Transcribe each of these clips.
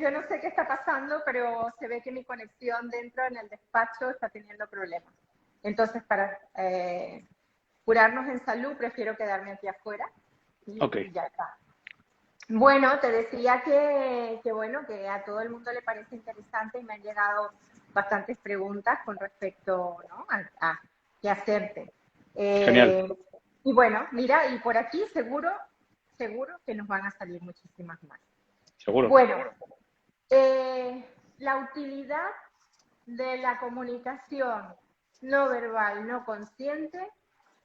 yo no sé qué está pasando, pero se ve que mi conexión dentro en el despacho está teniendo problemas. Entonces, para curarnos en salud, prefiero quedarme aquí afuera Ok, y ya está. Bueno, te decía bueno, que a todo el mundo le parece interesante y me han llegado bastantes preguntas con respecto, ¿no?, a qué hacerte. genial, Eh, y bueno, mira, y por aquí seguro que nos van a salir muchísimas más. seguro. Bueno, la utilidad de la comunicación no verbal, no consciente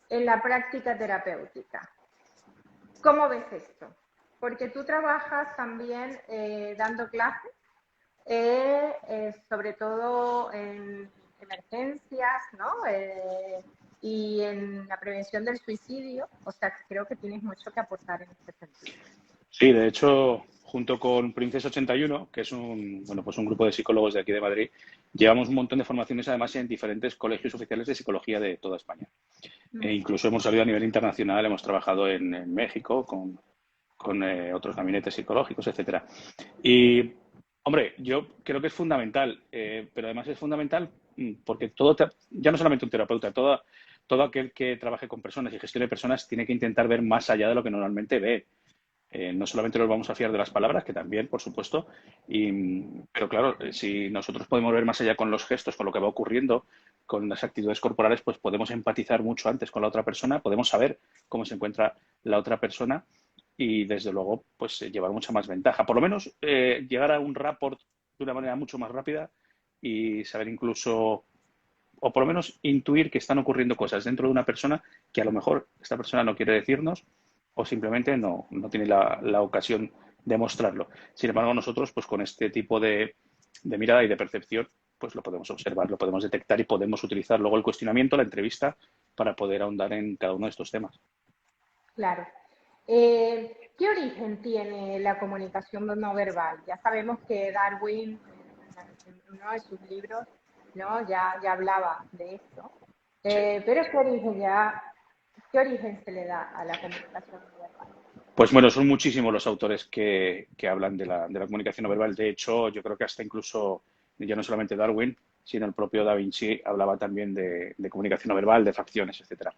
en la práctica terapéutica. ¿Cómo ves esto? Porque tú trabajas también dando clases, sobre todo en emergencias, ¿no? Y en la prevención del suicidio. O sea, creo que tienes mucho que aportar en este sentido. Sí, de hecho, junto con Princesa 81, que es pues un grupo de psicólogos de aquí de Madrid, llevamos un montón de formaciones además en diferentes colegios oficiales de psicología de toda España. E incluso hemos salido a nivel internacional, hemos trabajado en México con otros gabinetes psicológicos, etcétera. Y, hombre, yo creo que es fundamental, pero además es fundamental porque ya no solamente un terapeuta, todo aquel que trabaje con personas y gestione personas tiene que intentar ver más allá de lo que normalmente ve. No solamente nos vamos a fiar de las palabras, que también, por supuesto, pero claro, si nosotros podemos ver más allá con los gestos, con lo que va ocurriendo, con las actitudes corporales, pues podemos empatizar mucho antes con la otra persona, podemos saber cómo se encuentra la otra persona y, desde luego, pues llevar mucha más ventaja. Por lo menos llegar a un rapport de una manera mucho más rápida y saber incluso, o por lo menos intuir que están ocurriendo cosas dentro de una persona que a lo mejor esta persona no quiere decirnos o simplemente no tiene la ocasión de mostrarlo. Sin embargo, nosotros, pues con este tipo de mirada y de percepción, pues lo podemos observar, lo podemos detectar y podemos utilizar luego el cuestionamiento, la entrevista, para poder ahondar en cada uno de estos temas. Claro. ¿Qué origen tiene la comunicación no verbal? Ya sabemos que Darwin, en uno de sus libros, ¿no?, ya hablaba de esto. Sí. Pero ¿qué origen se le da a la comunicación no verbal? Pues bueno, son muchísimos los autores que hablan de la comunicación no verbal. De hecho, yo creo que hasta incluso, ya no solamente Darwin, sino el propio Da Vinci hablaba también de comunicación no verbal, de facciones, etcétera.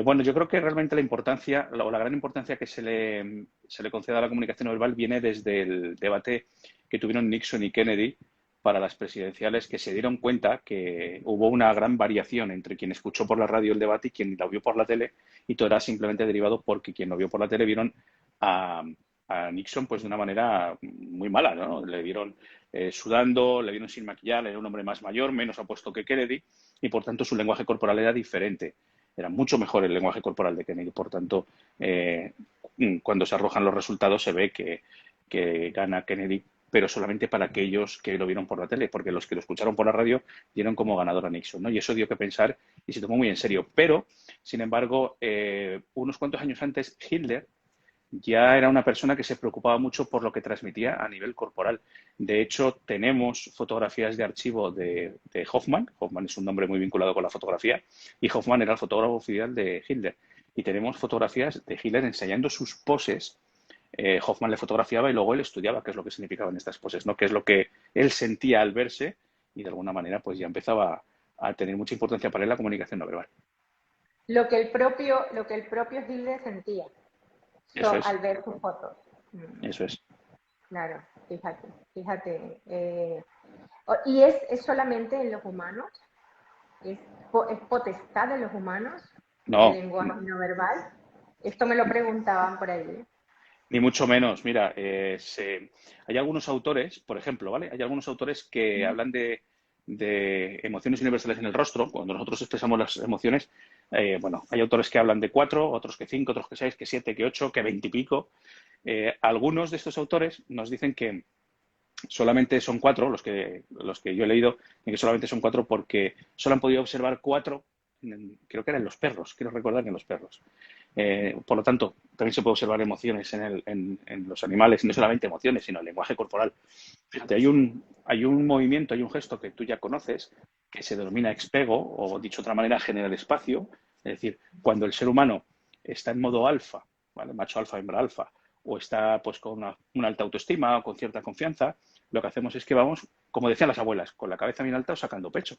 Bueno, yo creo que realmente la importancia, o la gran importancia que se le concede a la comunicación no verbal viene desde el debate que tuvieron Nixon y Kennedy para las presidenciales, que se dieron cuenta que hubo una gran variación entre quien escuchó por la radio el debate y quien lo vio por la tele, y todo era simplemente derivado porque quien lo vio por la tele vieron a, a Nixon pues de una manera muy mala, ¿no? Le vieron sudando, le vieron sin maquillar, era un hombre más mayor, menos apuesto que Kennedy, y por tanto su lenguaje corporal era diferente. Era mucho mejor el lenguaje corporal de Kennedy. Por tanto, cuando se arrojan los resultados se ve que gana Kennedy, pero solamente para aquellos que lo vieron por la tele, porque los que lo escucharon por la radio dieron como ganador a Nixon, ¿no? Y eso dio que pensar y se tomó muy en serio. Pero, sin embargo, unos cuantos años antes, Hitler ya era una persona que se preocupaba mucho por lo que transmitía a nivel corporal. De hecho, tenemos fotografías de archivo de Hoffman. Hoffman es un nombre muy vinculado con la fotografía, y Hoffman era el fotógrafo oficial de Hitler. Y tenemos fotografías de Hitler ensayando sus poses. Hoffman le fotografiaba y luego él estudiaba qué es lo que significaban estas poses, ¿no? Qué es lo que él sentía al verse, y de alguna manera pues ya empezaba a tener mucha importancia para él la comunicación no verbal. Lo que el propio Hitler sentía Eso es, al ver sus fotos. Mm, eso es. claro, fíjate. ¿Y es solamente en los humanos? ¿Es potestad de los humanos el No, lenguaje no verbal? Esto me lo preguntaban por ahí. ni mucho menos. Mira, hay algunos autores, por ejemplo, ¿vale? Hay algunos autores que hablan de emociones universales en el rostro. Cuando nosotros expresamos las emociones, bueno, hay autores que hablan de 4, otros que 5, otros que 6, que 7, que 8, que 20 y pico. Algunos de estos autores nos dicen que solamente son 4, los que yo he leído, y que solamente son 4 porque solo han podido observar 4, creo que eran los perros, quiero recordar que en los perros. Por lo tanto, también se puede observar emociones en los animales, y no solamente emociones, sino el lenguaje corporal. Fíjate, hay un movimiento, hay un gesto que tú ya conoces, que se denomina expego, o dicho de otra manera, generar espacio. Es decir, cuando el ser humano está en modo alfa, ¿vale? Macho alfa, hembra alfa, o está pues con una alta autoestima o con cierta confianza, lo que hacemos es que vamos, como decían las abuelas, con la cabeza bien alta o sacando pecho.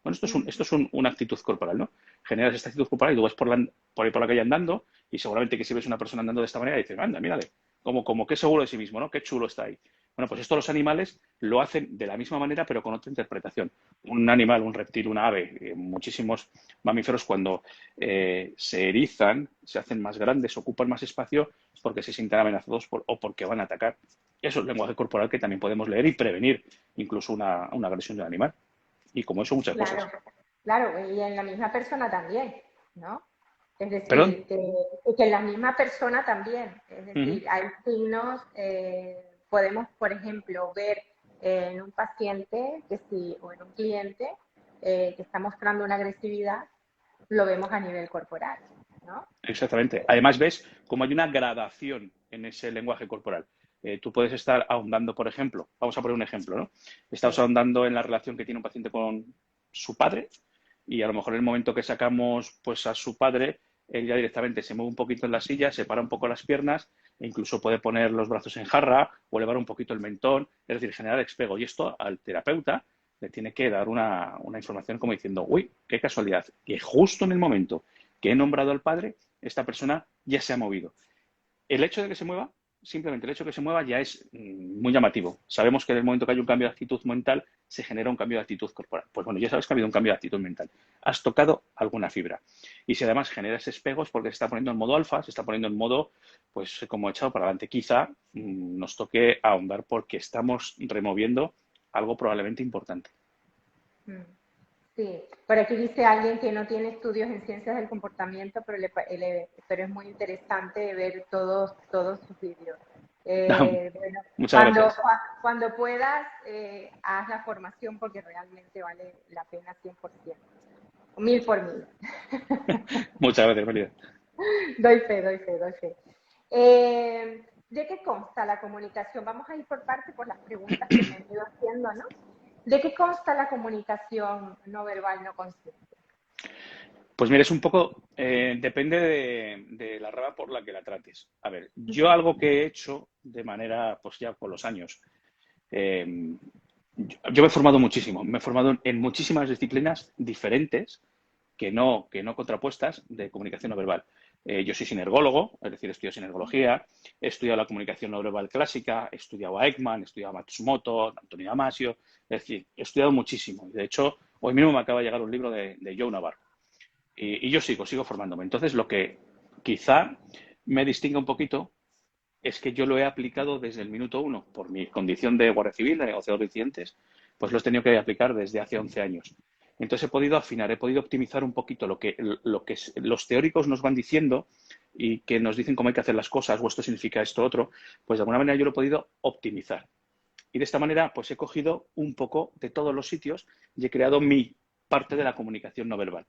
Bueno, esto es una actitud corporal, ¿no? Generas esta actitud corporal y tú vas por ahí por la calle andando y seguramente que si ves una persona andando de esta manera dices, anda, mírale, como qué seguro de sí mismo, ¿no? Qué chulo está ahí. Bueno, pues esto los animales lo hacen de la misma manera pero con otra interpretación. Un animal, un reptil, una ave, muchísimos mamíferos cuando se erizan, se hacen más grandes, ocupan más espacio, es porque se sienten amenazados o porque van a atacar. Eso es lenguaje corporal que también podemos leer y prevenir incluso una agresión del animal. Y como eso, muchas Claro, cosas. claro, y en la misma persona también, ¿no? Es ¿Perdón? decir, que en la misma persona también. Es Ujú. decir, hay signos, podemos, por ejemplo, ver en un paciente que sí, o en un cliente que está mostrando una agresividad, lo vemos a nivel corporal, ¿no? Exactamente. Además, ves cómo hay una gradación en ese lenguaje corporal. Tú puedes estar ahondando, por ejemplo, vamos a poner un ejemplo, ¿no? Estamos Sí. ahondando en la relación que tiene un paciente con su padre y a lo mejor en el momento que sacamos pues a su padre, él ya directamente se mueve un poquito en la silla, separa un poco las piernas e incluso puede poner los brazos en jarra o elevar un poquito el mentón, es decir, generar expego. Y esto al terapeuta le tiene que dar una información como diciendo, uy, qué casualidad, que justo en el momento que he nombrado al padre, esta persona ya se ha movido. El hecho de que se mueva, simplemente el hecho de que se mueva ya es muy llamativo. Sabemos que en el momento que hay un cambio de actitud mental, se genera un cambio de actitud corporal. Pues bueno, ya sabes que ha habido un cambio de actitud mental. Has tocado alguna fibra. Y si además generas espejos porque se está poniendo en modo alfa, se está poniendo en modo, pues como echado para adelante, quizá nos toque ahondar porque estamos removiendo algo probablemente importante. Mm. Sí, por aquí dice alguien que no tiene estudios en ciencias del comportamiento, pero es muy interesante ver todos sus vídeos. Bueno, Muchas gracias. cuando puedas, haz la formación porque realmente vale la pena 100%. Mil por mil. Muchas gracias, María. Doy fe, doy fe, doy fe. ¿De qué consta la comunicación? Vamos a ir por parte por las preguntas que me han ido haciendo, ¿no? ¿De qué consta la comunicación no verbal no consciente? Pues mira, es un poco, depende de la rama por la que la trates. A ver, yo algo que he hecho de manera, pues ya con los años, eh, yo me he formado muchísimo, me he formado en muchísimas disciplinas diferentes, que no contrapuestas, de comunicación no verbal. Yo soy sinergólogo, es decir, estudio sinergología, he estudiado la comunicación no verbal clásica, he estudiado a Ekman, he estudiado a Matsumoto, a Antonio Damasio, es decir, he estudiado muchísimo. De hecho, hoy mismo me acaba de llegar un libro de Joe Navarro. Y yo sigo formándome. Entonces, lo que quizá me distinga un poquito es que yo lo he aplicado desde el minuto uno, por mi condición de guardia civil, de negociador de incidentes, pues lo he tenido que aplicar desde hace 11 años. Entonces he podido afinar, he podido optimizar un poquito lo que los teóricos nos van diciendo y que nos dicen cómo hay que hacer las cosas, o esto significa esto otro, pues de alguna manera yo lo he podido optimizar. Y de esta manera, pues he cogido un poco de todos los sitios y he creado mi parte de la comunicación no verbal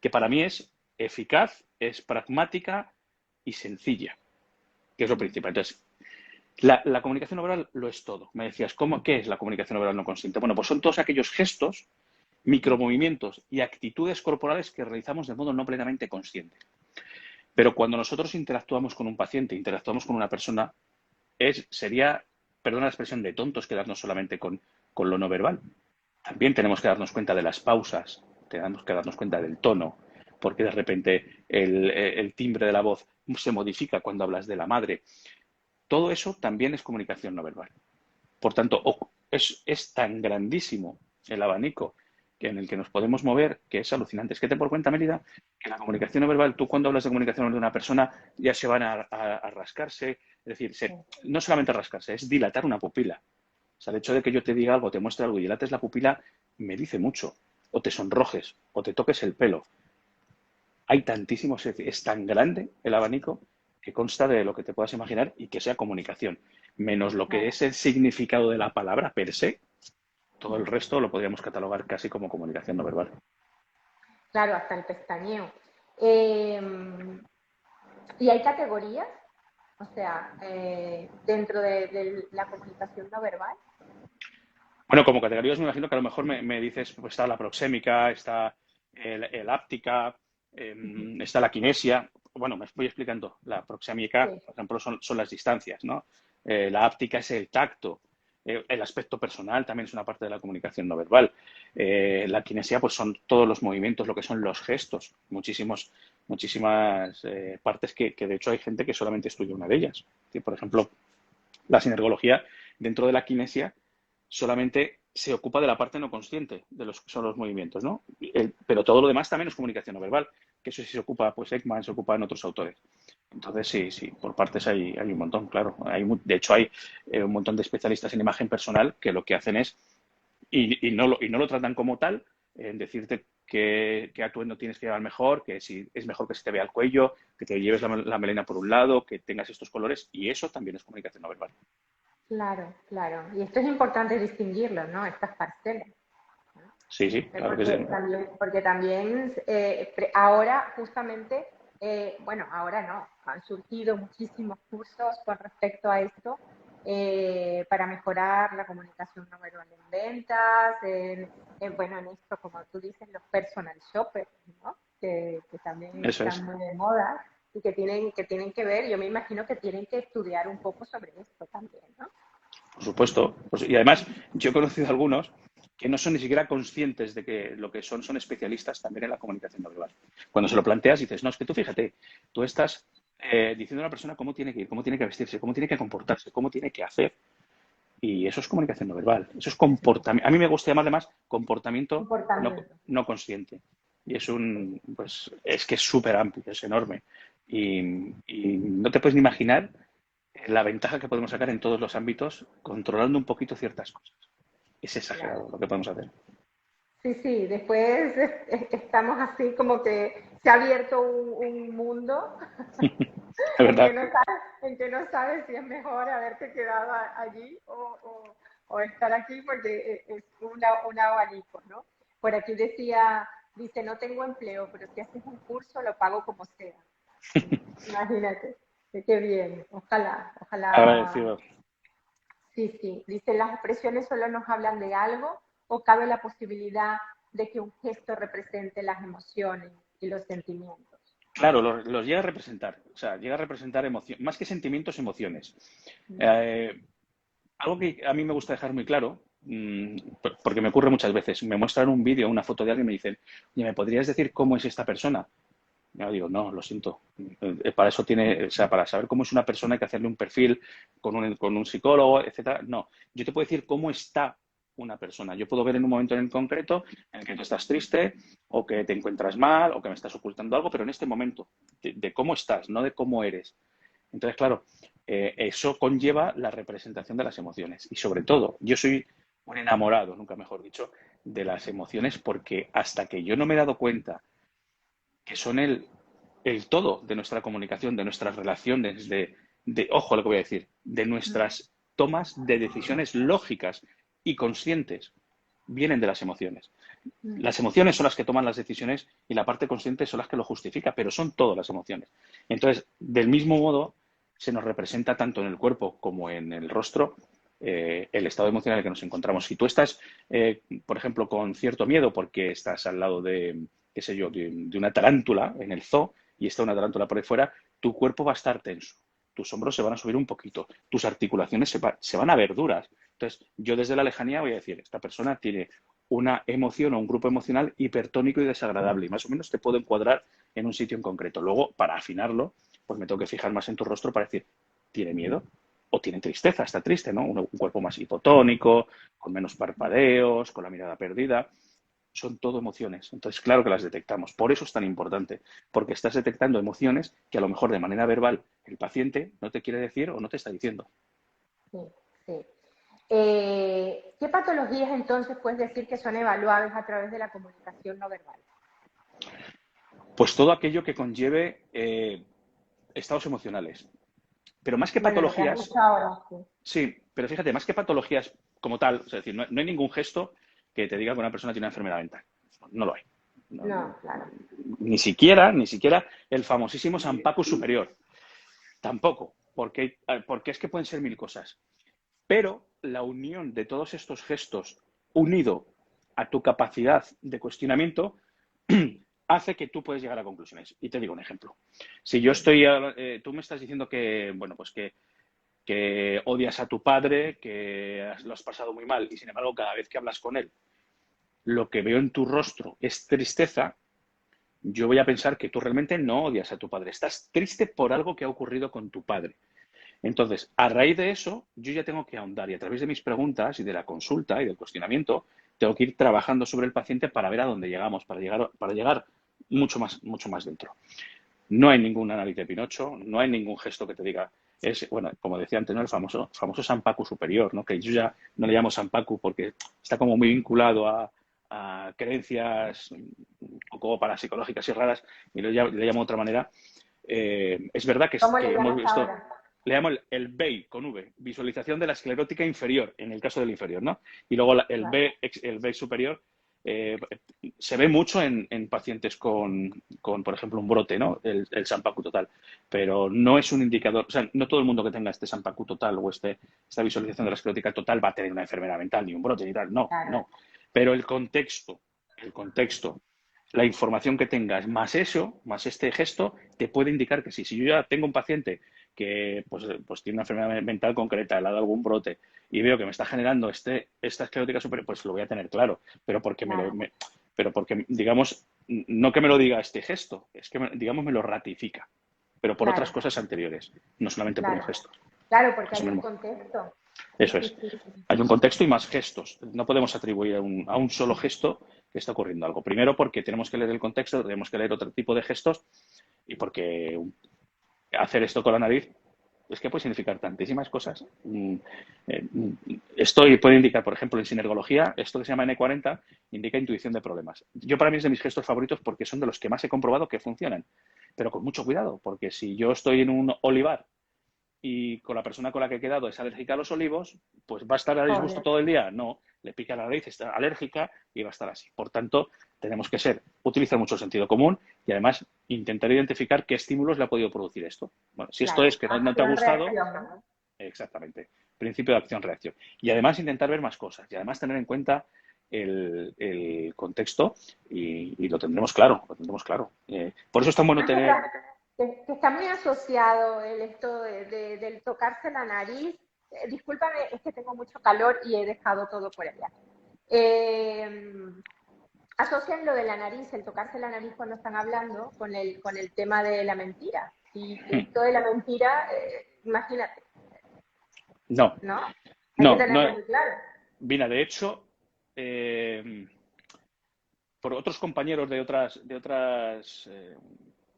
que para mí es eficaz, es pragmática y sencilla, que es lo principal. Entonces, la comunicación no verbal lo es todo. Me decías, ¿qué es la comunicación no verbal no consciente? Bueno, pues son todos aquellos gestos, micromovimientos y actitudes corporales que realizamos de modo no plenamente consciente. Pero cuando nosotros interactuamos con un paciente, interactuamos con una persona, sería, perdona la expresión, de tontos quedarnos solamente con lo no verbal. También tenemos que darnos cuenta de las pausas, tenemos que darnos cuenta del tono, porque de repente el timbre de la voz se modifica cuando hablas de la madre. Todo eso también es comunicación no verbal. Por tanto, es tan grandísimo el abanico en el que nos podemos mover que es alucinante. Es que te por cuenta, Mérida, que la comunicación no verbal, tú cuando hablas de comunicación de una persona ya se van a rascarse, es decir, no solamente rascarse, es dilatar una pupila. O sea, el hecho de que yo te diga algo, te muestre algo y dilates la pupila, me dice mucho. O te sonrojes, o te toques el pelo. Hay tantísimos, es tan grande el abanico que consta de lo que te puedas imaginar y que sea comunicación. Menos lo que Claro, es el significado de la palabra per se, todo el resto lo podríamos catalogar casi como comunicación no verbal. claro, hasta el pestañeo. Eh, ¿Y hay categorías? O sea, dentro de la comunicación no verbal. Bueno, como categorías me imagino que a lo mejor me dices, pues está la proxémica, está el áptica, está la kinesia. bueno, me voy explicando. La proxémica, Sí, por ejemplo, son las distancias, ¿no? La áptica es el tacto. El aspecto personal también es una parte de la comunicación no verbal. La kinesia, pues son todos los movimientos, lo que son los gestos. Muchísimas partes que, de hecho, hay gente que solamente estudia una de ellas. Sí, por ejemplo, la sinergología, dentro de la kinesia, solamente se ocupa de la parte no consciente de los que son los movimientos, ¿no? Pero todo lo demás también es comunicación no verbal, que eso sí se ocupa, pues Ekman, se ocupa en otros autores. Entonces, sí, por partes hay un montón, claro. De hecho, hay un montón de especialistas en imagen personal que lo que hacen es, y no lo tratan como tal, en decirte qué atuendo tienes que llevar mejor, que si es mejor que se te vea el cuello, que te lleves la melena por un lado, que tengas estos colores, y eso también es comunicación no verbal. claro, claro. Y esto es importante distinguirlo, ¿no? Estas parcelas. Sí, sí, claro que sí. Porque también ahora justamente, bueno, ahora no, han surgido muchísimos cursos con respecto a esto para mejorar la comunicación no verbal en ventas, bueno, en esto, como tú dices, los personal shoppers, ¿no? Que también Eso es. están muy de moda y que tienen que ver, yo me imagino que tienen que estudiar un poco sobre esto también, ¿no? Por supuesto. Pues, y además, yo he conocido algunos que no son ni siquiera conscientes de que lo que son especialistas también en la comunicación no verbal. Cuando se lo planteas, dices, no, es que tú fíjate, tú estás diciendo a una persona cómo tiene que ir, cómo tiene que vestirse, cómo tiene que comportarse, cómo tiene que hacer. Y eso es comunicación no verbal. Eso es comportamiento. A mí me gusta llamarle más comportamiento Comportamiento. no consciente. Y pues es que es súper amplio, es enorme. Y no te puedes ni imaginar la ventaja que podemos sacar en todos los ámbitos controlando un poquito ciertas cosas. Es Claro. exagerado lo que podemos hacer. Sí, sí, después estamos así como que se ha abierto un mundo De en que verdad. no sabes si es mejor haberte quedado allí o estar aquí porque es un abanico, ¿no? Por aquí dice, no tengo empleo, pero si haces un curso lo pago como sea. Imagínate, qué bien, ojalá, ojalá. Agradecido. Sí, sí. Dice, las expresiones solo nos hablan de algo o cabe la posibilidad de que un gesto represente las emociones y los sentimientos. Claro, los llega a representar. O sea, llega a representar emociones, más que sentimientos, emociones. Mm, Eh, Algo que a mí me gusta dejar muy claro, porque me ocurre muchas veces, me muestran un vídeo, una foto de alguien y me dicen, oye, ¿me podrías decir cómo es esta persona? Yo digo, no, lo siento. Para eso o sea, para saber cómo es una persona hay que hacerle un perfil con un psicólogo, etcétera. No, yo te puedo decir cómo está una persona. Yo puedo ver en un momento en concreto en el que tú estás triste o que te encuentras mal o que me estás ocultando algo, pero en este momento, de cómo estás, no de cómo eres. Entonces, claro, eso conlleva la representación de las emociones. Y sobre todo, yo soy un enamorado, nunca mejor dicho, de las emociones porque hasta que yo no me he dado cuenta que son el todo de nuestra comunicación, de nuestras relaciones, ojo a lo que voy a decir, de nuestras tomas de decisiones lógicas y conscientes, vienen de las emociones. mm, Las emociones son las que toman las decisiones y la parte consciente son las que lo justifica, pero son todas las emociones. Entonces, del mismo modo, se nos representa tanto en el cuerpo como en el rostro el estado emocional en el que nos encontramos. Si tú estás, por ejemplo, con cierto miedo porque estás al lado de, qué sé yo, de una tarántula en el zoo y está una tarántula por ahí fuera, tu cuerpo va a estar tenso, tus hombros se van a subir un poquito, tus articulaciones se van a ver duras. Entonces, yo desde la lejanía voy a decir, esta persona tiene una emoción o un grupo emocional hipertónico y desagradable y más o menos te puedo encuadrar en un sitio en concreto. Luego, para afinarlo, pues me tengo que fijar más en tu rostro para decir, ¿tiene miedo? O tiene tristeza, está triste, ¿no? Un cuerpo más hipotónico, con menos parpadeos, con la mirada perdida. Son todo emociones. Entonces, claro que las detectamos. Por eso es tan importante, porque estás detectando emociones que a lo mejor de manera verbal el paciente no te quiere decir o no te está diciendo. sí, sí. ¿Qué patologías entonces puedes decir que son evaluables a través de la comunicación no verbal? Pues todo aquello que conlleve estados emocionales. Pero más que Bueno, lo que has patologías, dicho ahora, sí. sí, pero fíjate, más que patologías como tal, es decir, no hay ningún gesto que te diga que una persona tiene una enfermedad mental. No lo hay. No, No, claro. ni siquiera el famosísimo San Paco superior. Tampoco, porque es que pueden ser mil cosas. Pero la unión de todos estos gestos unido a tu capacidad de cuestionamiento hace que tú puedes llegar a conclusiones. Y te digo un ejemplo. Si yo tú me estás diciendo que, bueno, pues que odias a tu padre, que lo has pasado muy mal y sin embargo cada vez que hablas con él, lo que veo en tu rostro es tristeza, yo voy a pensar que tú realmente no odias a tu padre. Estás triste por algo que ha ocurrido con tu padre. Entonces, a raíz de eso, yo ya tengo que ahondar y a través de mis preguntas y de la consulta y del cuestionamiento, tengo que ir trabajando sobre el paciente para ver a dónde llegamos, para llegar mucho más dentro. No hay ningún análisis de Pinocho, no hay ningún gesto que te diga, bueno, como decía antes, ¿no? El famoso Sanpaku superior, ¿no? Que yo ya no le llamo Sanpaku porque está como muy vinculado a creencias un poco parapsicológicas y raras, y le llamo de otra manera. Es verdad ¿Cómo le que hemos llamas visto, ahora? le llamo el BEI con V, visualización de la esclerótica inferior, en el caso del inferior, ¿no? Y luego Vale. el BEI superior eh, se ve mucho en pacientes por ejemplo, un brote, ¿no? El Sanpaku total. Pero no es un indicador, o sea, no todo el mundo que tenga este Sanpaku total o esta visualización de la esclerótica total va a tener una enfermedad mental ni un brote ni tal. No, Claro, no. Pero el contexto, la información que tengas, más eso, más este gesto, te puede indicar que sí. Si yo ya tengo un paciente que pues tiene una enfermedad mental concreta, le ha dado algún brote y veo que me está generando esta esclerótica superior, pues lo voy a tener claro. Pero porque claro, pero porque, digamos, no que me lo diga este gesto, es que, digamos, me lo ratifica, pero por otras claro, cosas anteriores, no solamente por un claro. gesto. Claro, porque Eso hay un mismo. contexto. Sí, Eso sí, es. sí, sí. Hay un contexto y más gestos. No podemos atribuir a un solo gesto que está ocurriendo algo. Primero porque tenemos que leer el contexto, tenemos que leer otro tipo de gestos y porque hacer esto con la nariz es que puede significar tantísimas cosas. Esto puede indicar, por ejemplo, en sinergología, esto que se llama N40, indica intuición de problemas. Yo para mí es de mis gestos favoritos porque son de los que más he comprobado que funcionan. Pero con mucho cuidado, porque si yo estoy en un olivar y con la persona con la que he quedado es alérgica a los olivos, pues va a estar a disgusto Joder, todo el día. No, le pica la nariz, está alérgica y va a estar así. Por tanto, tenemos que utilizar mucho sentido común y además intentar identificar qué estímulos le ha podido producir esto. Bueno, si esto claro. es que no te ha gustado, Acción-reacción, ¿no? exactamente. Principio de acción-reacción. Y además intentar ver más cosas y además tener en cuenta el contexto y lo tendremos claro, lo tendremos claro. Por eso es tan bueno Además que tener. que está muy asociado el esto del tocarse la nariz. Discúlpame, es que tengo mucho calor y he dejado todo por allá. Eh, Asocian lo de la nariz, el tocarse la nariz cuando están hablando, con el tema de la mentira. Y esto de la mentira, imagínate, No, ¿no? Hay que no, no. tenerlo muy claro. Vina, de hecho, eh, por otros compañeros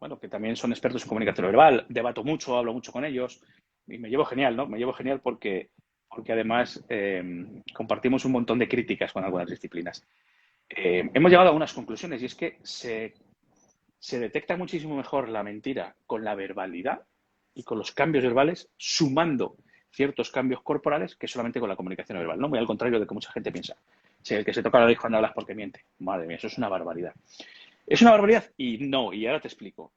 bueno, que también son expertos en comunicación verbal, debato mucho, hablo mucho con ellos y me llevo genial, ¿no? Me llevo genial porque además compartimos un montón de críticas con algunas disciplinas. Hemos llegado a unas conclusiones y es que se detecta muchísimo mejor la mentira con la verbalidad y con los cambios verbales, sumando ciertos cambios corporales que solamente con la comunicación verbal, ¿no? Muy al contrario de que mucha gente piensa. Si el que se toca la nariz cuando hablas porque miente. Madre mía, eso es una barbaridad. Es una barbaridad y ahora te explico.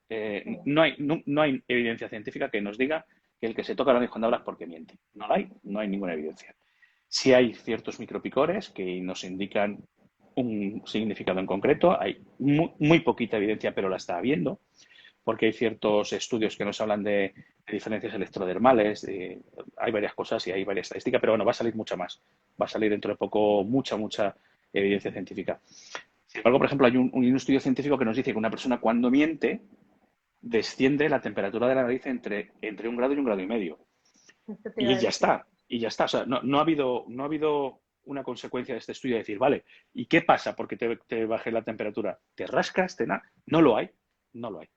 No hay evidencia científica que nos diga que el que se toca la nariz cuando hablas porque miente. No hay ninguna evidencia. Sí hay ciertos micropicores que nos indican un significado en concreto. Hay muy poquita evidencia, pero la está habiendo, porque hay ciertos estudios que nos hablan de diferencias electrodermales. Hay varias cosas y hay varias estadísticas, pero bueno, va a salir mucha más. Va a salir dentro de poco mucha evidencia científica. Sin embargo, por ejemplo, hay un estudio científico que nos dice que una persona cuando miente desciende la temperatura de la nariz entre 1 grado y 1,5 grados. Esto te iba Y a ya decir. está, y ya está. O sea, no ha habido una consecuencia de este estudio de decir, vale, ¿y qué pasa porque te baje la temperatura? ¿Te rascas? No lo hay, no lo hay.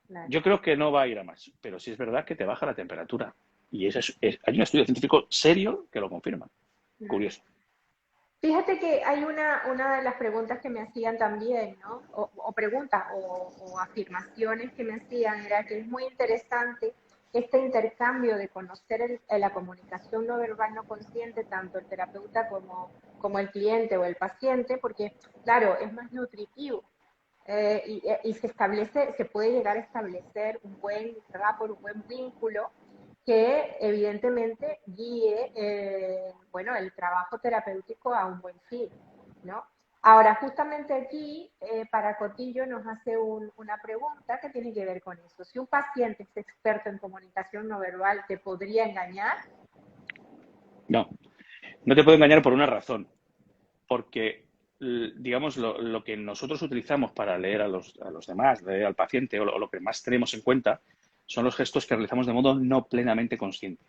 Claro. Yo creo que no va a ir a más, pero sí es verdad que te baja la temperatura. Y hay un estudio científico serio que lo confirma. Curioso. Fíjate que hay una de las preguntas que me hacían también, ¿no? O preguntas o afirmaciones que me hacían era que es muy interesante este intercambio de conocer la comunicación no verbal no consciente, tanto el terapeuta como el cliente o el paciente, porque, claro, es más nutritivo. Y se puede llegar a establecer un buen rapport, un buen vínculo que evidentemente guíe bueno, el trabajo terapéutico a un buen fin, ¿no? Ahora, justamente aquí, para Cotillo nos hace una pregunta que tiene que ver con eso. Si un paciente es experto en comunicación no verbal, ¿te podría engañar? No, no te puedo engañar por una razón. Porque, digamos, lo que nosotros utilizamos para leer a los demás, leer al paciente, o lo que más tenemos en cuenta, son los gestos que realizamos de modo no plenamente consciente.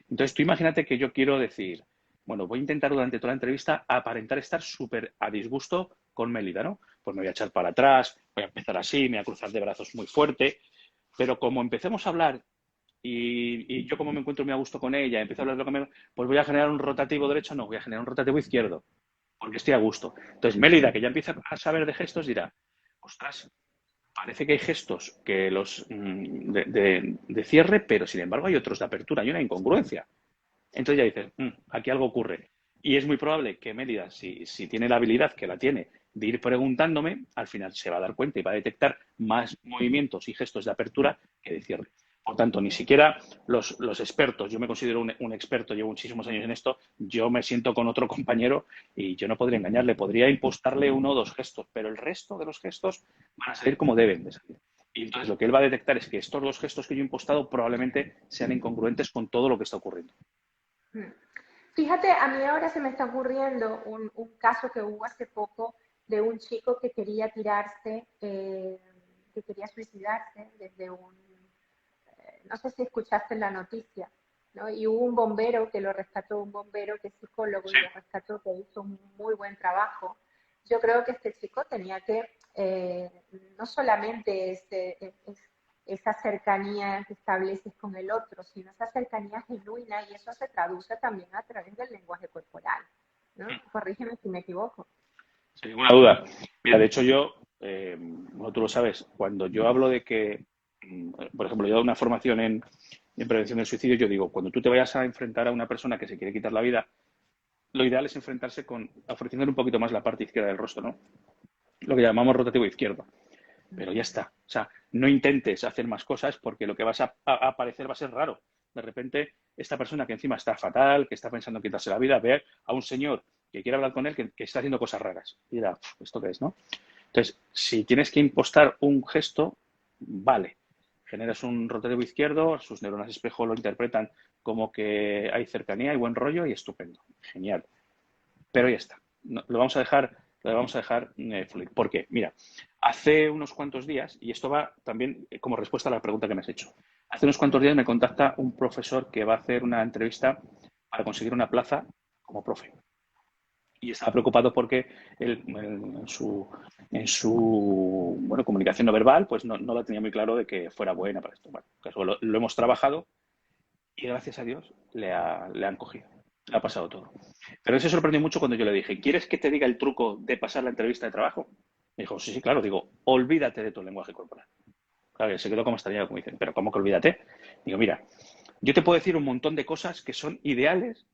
Entonces, tú imagínate que yo quiero decir, bueno, voy a intentar durante toda la entrevista aparentar estar súper a disgusto con Mélida, ¿no? Pues me voy a echar para atrás, voy a empezar así, me voy a cruzar de brazos muy fuerte, pero como empecemos a hablar y yo como me encuentro muy a gusto con ella, empiezo a hablar de lo que me... Pues voy a generar un rotativo derecho, no, voy a generar un rotativo izquierdo porque estoy a gusto. Entonces, Mélida, que ya empieza a saber de gestos, dirá, ostras, parece que hay gestos que los de cierre, pero sin embargo hay otros de apertura, hay una incongruencia. Entonces ya dices, aquí algo ocurre. Y es muy probable que Mélida, si tiene la habilidad que la tiene de ir preguntándome, al final se va a dar cuenta y va a detectar más movimientos y gestos de apertura que de cierre. Por tanto, ni siquiera los expertos, yo me considero un experto, llevo muchísimos años en esto, yo me siento con otro compañero y yo no podría engañarle, podría impostarle uno o dos gestos, pero el resto de los gestos van a salir como deben de salir. Y entonces lo que él va a detectar es que estos dos gestos que yo he impostado probablemente sean incongruentes con todo lo que está ocurriendo. Mm. Fíjate, a mí ahora se me está ocurriendo un caso que hubo hace poco de un chico que quería tirarse, que quería suicidarse desde no sé si escuchaste la noticia, ¿no? Y hubo un bombero que lo rescató, un bombero que es psicólogo y Sí. lo rescató, que hizo un muy buen trabajo. Yo creo que este chico tenía que, no solamente esa cercanía que estableces con el otro, sino esa cercanía genuina y eso se traduce también a través del lenguaje corporal, ¿no? Corrígeme si me equivoco. Sin ninguna duda. Mira, de hecho yo, bueno, tú lo sabes, cuando yo hablo de que, por ejemplo, yo he dado una formación en prevención del suicidio, yo digo, cuando tú te vayas a enfrentar a una persona que se quiere quitar la vida, lo ideal es enfrentarse con, ofreciéndole un poquito más la parte izquierda del rostro, ¿no? Lo que llamamos rotativo izquierdo. Pero ya está. O sea, no intentes hacer más cosas porque lo que vas a aparecer va a ser raro. De repente, esta persona que encima está fatal, que está pensando en quitarse la vida, ve a un señor que quiere hablar con él que está haciendo cosas raras. Y dirá, ¿esto qué es, no? Entonces, si tienes que impostar un gesto, vale. Generas un rotativo izquierdo, sus neuronas espejo lo interpretan como que hay cercanía, hay buen rollo y estupendo. Genial. Pero ya está. No, lo vamos a dejar fluir. ¿Por qué? Mira, hace unos cuantos días, y esto va también como respuesta a la pregunta que me has hecho, hace unos cuantos días me contacta un profesor que va a hacer una entrevista para conseguir una plaza como profe. Y estaba preocupado porque él, en su bueno, comunicación no verbal pues no la tenía muy claro de que fuera buena para esto. Bueno, pues lo hemos trabajado y gracias a Dios le han cogido. Le ha pasado todo. Pero él se sorprendió mucho cuando yo le dije, ¿quieres que te diga el truco de pasar la entrevista de trabajo? Me dijo, sí, sí, claro. Digo, olvídate de tu lenguaje corporal. Claro, y se quedó como extrañado, como dicen, pero ¿cómo que olvídate? Digo, mira, yo te puedo decir un montón de cosas que son ideales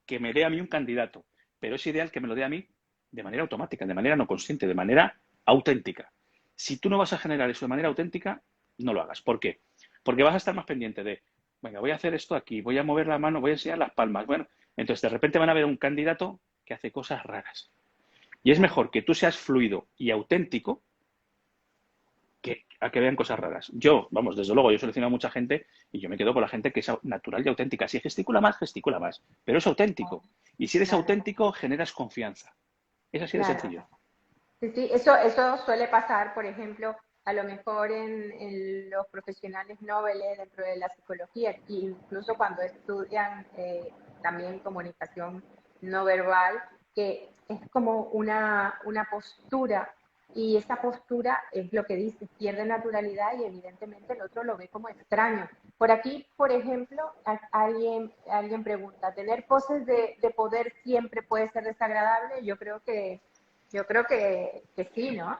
que me dé a mí un candidato, pero es ideal que me lo dé a mí de manera automática, de manera no consciente, de manera auténtica. Si tú no vas a generar eso de manera auténtica, no lo hagas. ¿Por qué? Porque vas a estar más pendiente de, venga, voy a hacer esto aquí, voy a mover la mano, voy a enseñar las palmas. Bueno, entonces de repente van a ver un candidato que hace cosas raras. Y es mejor que tú seas fluido y auténtico que a que vean cosas raras. Yo, vamos, desde luego, yo he seleccionado a mucha gente y yo me quedo con la gente que es natural y auténtica. Si gesticula más, gesticula más, pero es auténtico. Y si eres Claro, auténtico, generas confianza. Es así de claro. sencillo. Sí, sí, eso suele pasar, por ejemplo, a lo mejor en los profesionales nobles dentro de la psicología, e incluso cuando estudian también comunicación no verbal, que es como una postura, y esa postura es lo que dice, pierde naturalidad y evidentemente el otro lo ve como extraño. Por aquí, por ejemplo, alguien pregunta, ¿tener poses de poder siempre puede ser desagradable? Yo creo que sí, ¿no?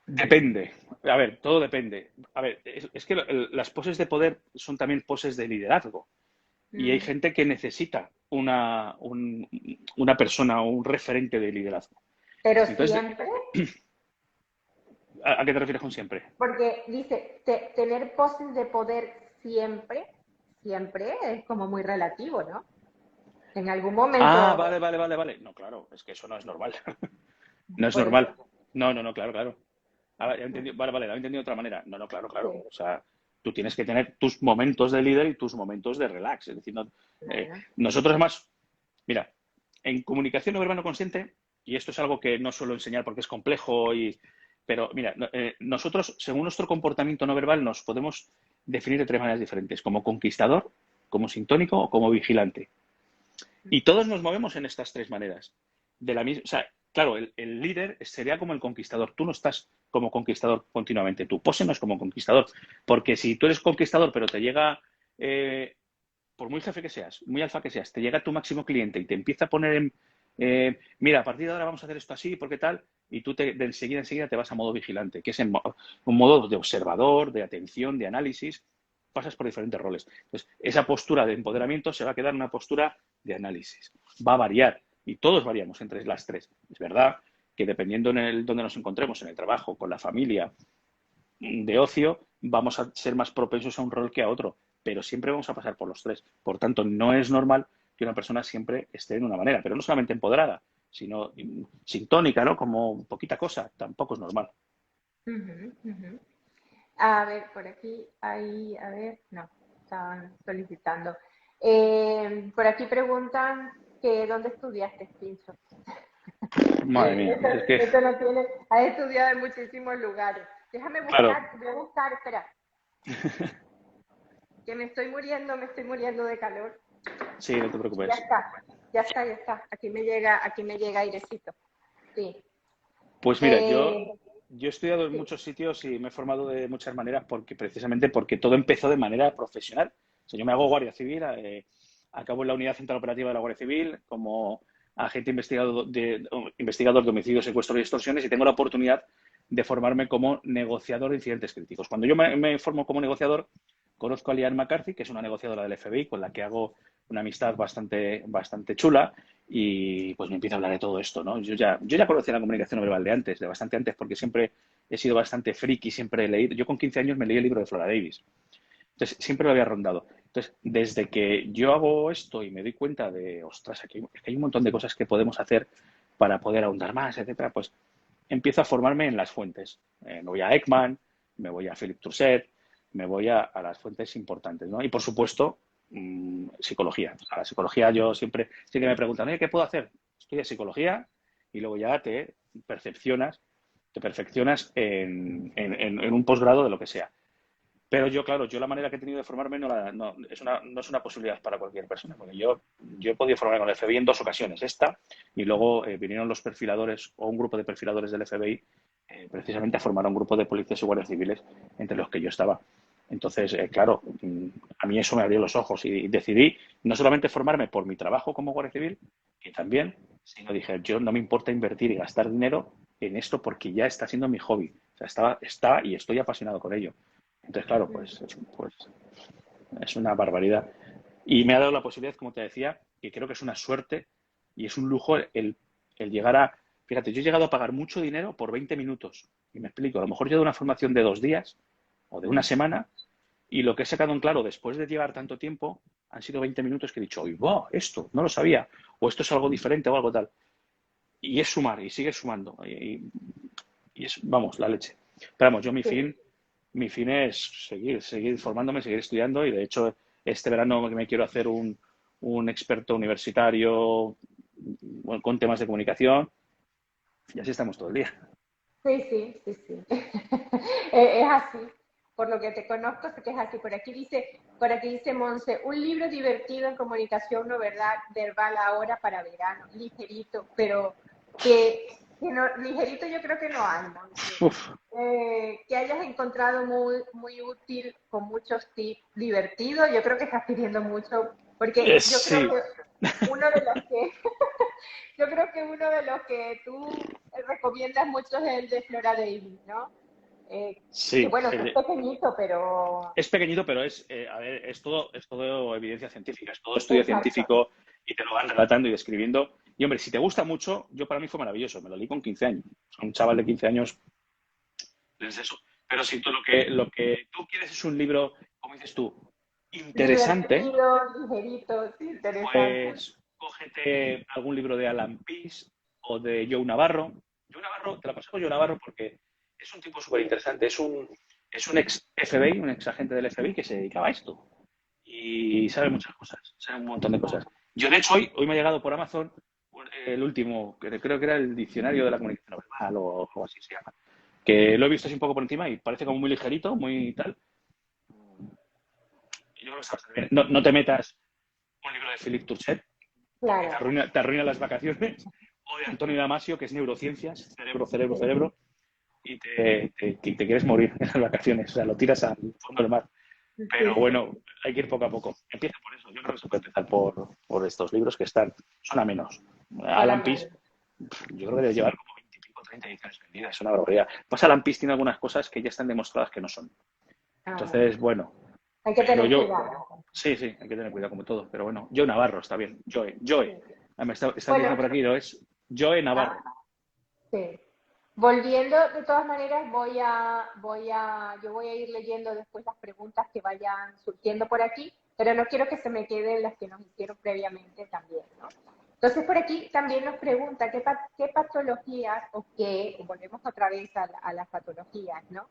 Depende. A ver, todo depende. A ver, es que las poses de poder son también poses de liderazgo. Y hay Mm. gente que necesita una persona o un referente de liderazgo. Pero Entonces, siempre, ¿a qué te refieres con siempre? porque dice, tener poses de poder siempre, siempre es como muy relativo, ¿no? En algún Ah, momento, vale, vale, vale, vale. No, claro, es que eso no es normal. No es por eso. normal. No, no, no, claro, claro. Ahora, ya he entendido, vale, vale, lo he entendido de otra manera. No, no, claro, claro. Sí, O sea, tú tienes que tener tus momentos de líder y tus momentos de relax. Es decir, claro. nosotros además, mira, en comunicación no verbal no consciente, y esto es algo que no suelo enseñar porque es complejo, pero mira, nosotros, según nuestro comportamiento no verbal, nos podemos definir de tres maneras diferentes, como conquistador, como sintónico o como vigilante. Y todos nos movemos en estas tres maneras. De la misma, o sea, claro, el líder sería como el conquistador. Tú no estás como conquistador continuamente. Tu pose no es como conquistador. Porque si tú eres conquistador, pero te llega, por muy jefe que seas, muy alfa que seas, te llega tu máximo cliente y te empieza a poner en, mira, a partir de ahora vamos a hacer esto así, porque tal, y tú de enseguida te vas a modo vigilante, que es un modo de observador, de atención, de análisis, pasas por diferentes roles. Entonces, esa postura de empoderamiento se va a quedar en una postura de análisis. Va a variar y todos variamos entre las tres. Es verdad que dependiendo en donde nos encontremos, en el trabajo, con la familia, de ocio, vamos a ser más propensos a un rol que a otro, pero siempre vamos a pasar por los tres. Por tanto, no es normal que una persona siempre esté en una manera, pero no solamente empoderada, sino sintónica, ¿no? Como poquita cosa, tampoco es normal. Ujú, ujú. A ver, por aquí hay, a ver, no, estaban solicitando. Por aquí preguntan que dónde estudiaste, Pincho. Madre mía, Eso, es que, eso no tiene, has estudiado en muchísimos lugares. Déjame claro, buscar, voy a buscar, espera, que me estoy muriendo de calor. sí, no te Ya preocupes. está, ya está, ya está. Aquí me llega airecito. Sí. Pues mira, Eh, yo he estudiado en sí. muchos sitios y me he formado de muchas maneras precisamente porque todo empezó de manera profesional. O sea, yo me hago guardia civil, acabo en la Unidad Central Operativa de la Guardia Civil como agente investigador de homicidios, secuestros y extorsiones y tengo la oportunidad de formarme como negociador de incidentes críticos. Cuando yo me formo como negociador, conozco a Liane McCarthy, que es una negociadora del FBI con la que hago una amistad bastante, bastante chula y pues me empieza a hablar de todo esto, ¿no? Yo ya conocía la comunicación no verbal de antes, de bastante antes, porque siempre he sido bastante friki, siempre he leído. Yo con 15 años me leí el libro de Flora Davis. Entonces, siempre lo había rondado. Entonces, desde que yo hago esto y me doy cuenta de, ostras, aquí es que hay un montón de cosas que podemos hacer para poder ahondar más, etcétera, pues empiezo a formarme en las fuentes. Me voy a Ekman, me voy a Philip Turset, me voy a las fuentes importantes, ¿no? Y por supuesto, psicología. A la psicología yo siempre me preguntan, oye, ¿qué puedo hacer? Estudia psicología y luego ya percepcionas, te perfeccionas en un posgrado de lo que sea. Pero yo, claro, yo la manera que he tenido de formarme no es una posibilidad para cualquier persona, porque yo he podido formarme con el FBI en dos ocasiones, esta, y luego vinieron los perfiladores o un grupo de perfiladores del FBI precisamente a formar a un grupo de policías y guardias civiles entre los que yo estaba. Entonces, claro, a mí eso me abrió los ojos y decidí no solamente formarme por mi trabajo como guardia civil, que también, sino dije, yo no me importa invertir y gastar dinero en esto porque ya está siendo mi hobby. O sea, está y estoy apasionado con ello. Entonces, claro, pues es una barbaridad. Y me ha dado la posibilidad, como te decía, que creo que es una suerte y es un lujo el llegar a... Fíjate, yo he llegado a pagar mucho dinero por 20 minutos. Y me explico, a lo mejor yo de una formación de 2 días o de una semana y lo que he sacado en claro después de llevar tanto tiempo han sido 20 minutos que he dicho, ¡oy, wow! Esto, no lo sabía. O esto es algo diferente o algo tal. Y es sumar y sigue sumando. Y es, vamos, la leche. Pero vamos, yo Sí. mi fin es seguir formándome, seguir estudiando y de hecho este verano me quiero hacer un experto universitario bueno, con temas de comunicación y así estamos todo el día. Sí, sí, sí, sí. Es así. Por lo que te conozco, sé que es así. Por aquí dice Monse, un libro divertido en comunicación no verdad, verbal ahora para verano, ligerito, pero que no, ligerito yo creo que no hay, Monse. Uf, Que hayas encontrado muy, muy útil, con muchos tips divertidos, yo creo que estás pidiendo mucho, porque yo creo sí, que uno de los que yo creo que uno de los que tú recomiendas mucho es el de Flora Davis, ¿no? Que sí. bueno, que es pequeñito, pero Es pequeñito, pero a ver, es todo evidencia científica, es todo estudio exacto. científico y te lo van relatando y describiendo. Y hombre, si te gusta mucho, yo para mí fue maravilloso, me lo leí con 15 años. Un chaval de 15 años es eso. Pero si tú lo que tú quieres es un libro, como dices tú, interesante, Divertido, ligerito, sí, interesante. pues cógete algún libro de Alan Pease o de Joe Navarro. Navarro, te lo aconsejo Joe Navarro porque es un tipo súper interesante. Es un ex FBI, un ex agente del FBI que se dedicaba a esto. Y sabe muchas cosas, sabe un montón de cosas. Yo, de hecho, hoy me ha llegado por Amazon el último, creo que era el diccionario de la comunicación no verbal o algo así se llama. Que lo he visto así un poco por encima y parece como muy ligerito, muy tal. Yo creo que está bastante bien. No te metas un libro de Philippe Turchet, porque Claro. te arruina las vacaciones, o de Antonio Damasio, que es neurociencias, cerebro, cerebro, Sí. cerebro, y te quieres morir en las vacaciones, o sea, lo tiras al fondo del mar. Pero Sí, sí. bueno, hay que ir poco a poco. Empieza por eso. Yo creo que se puede empezar por estos libros que son a menos. Alan Pease, Solamente. yo creo que debe llevar como 20 y pico, 30 ediciones vendidas. Es una barbaridad. Pasa, Alan Pease tiene algunas cosas que ya están demostradas que no son. Ah, Entonces, bueno, hay que pero tener yo, cuidado. sí, hay que tener cuidado como todo. Pero bueno, Joe Navarro está bien. Joe. Sí. Ah, me está Bueno, diciendo por aquí, ¿no? Es Joe ah, Navarro. sí. Volviendo, de todas maneras, yo voy a ir leyendo después las preguntas que vayan surgiendo por aquí, pero no quiero que se me queden las que nos hicieron previamente también, ¿no? Entonces, por aquí también nos pregunta qué patologías volvemos otra vez a las patologías, ¿no?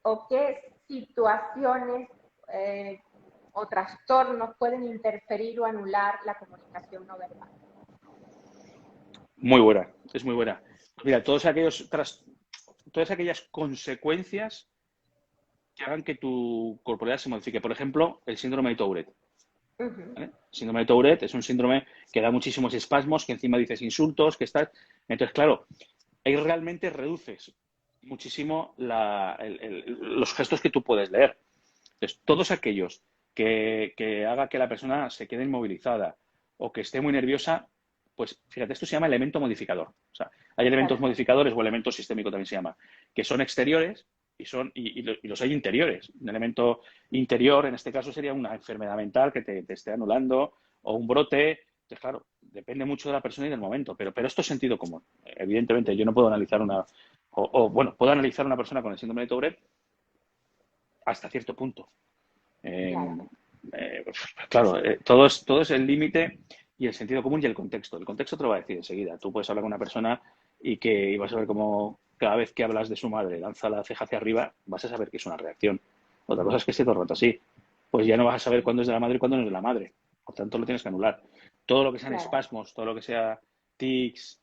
O qué situaciones o trastornos pueden interferir o anular la comunicación no verbal. Muy buena, es muy buena. Mira, todas aquellas consecuencias que hagan que tu corporalidad se modifique. Por ejemplo, el síndrome de Tourette. Ujú. ¿Vale? El síndrome de Tourette es un síndrome que da muchísimos espasmos, que encima dices insultos, que estás. Entonces, claro, ahí realmente reduces muchísimo los gestos que tú puedes leer. Entonces, todos aquellos que haga que la persona se quede inmovilizada o que esté muy nerviosa, pues fíjate, esto se llama elemento modificador. O sea, hay elementos Claro, modificadores o elemento sistémico también se llama, que son exteriores y los hay interiores. Un elemento interior, en este caso, sería una enfermedad mental que te esté anulando o un brote. Entonces, claro, depende mucho de la persona y del momento, pero esto es sentido común. Evidentemente, yo no puedo analizar bueno, puedo analizar una persona con el síndrome de Tourette hasta cierto punto. Eh, claro. claro, todo es el límite y el sentido común y el contexto. El contexto te lo va a decir enseguida. Tú puedes hablar con una persona y vas a ver cómo cada vez que hablas de su madre lanza la ceja hacia arriba, vas a saber que es una reacción. Otra cosa es que esté todo el rato así. Pues ya no vas a saber cuándo es de la madre y cuándo no es de la madre. Por tanto, lo tienes que anular. Todo lo que sean Claro, espasmos, todo lo que sea tics,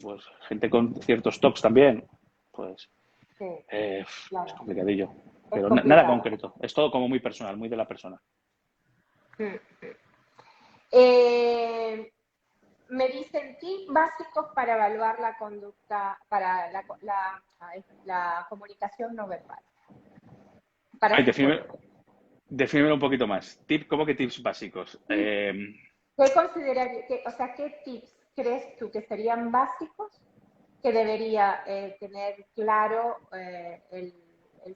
pues gente con ciertos tocs también, pues sí, es claro. complicadillo. Es Pero nada complicado. concreto. Es todo como muy personal, muy de la persona. Mm. Eh, Me dicen tips básicos para evaluar la conducta, para la comunicación no verbal, para Ay, psicólogos. defíneme un poquito más. ¿Cómo que tips básicos? ¿Qué consideraría, o sea, qué tips crees tú que serían básicos que debería tener claro el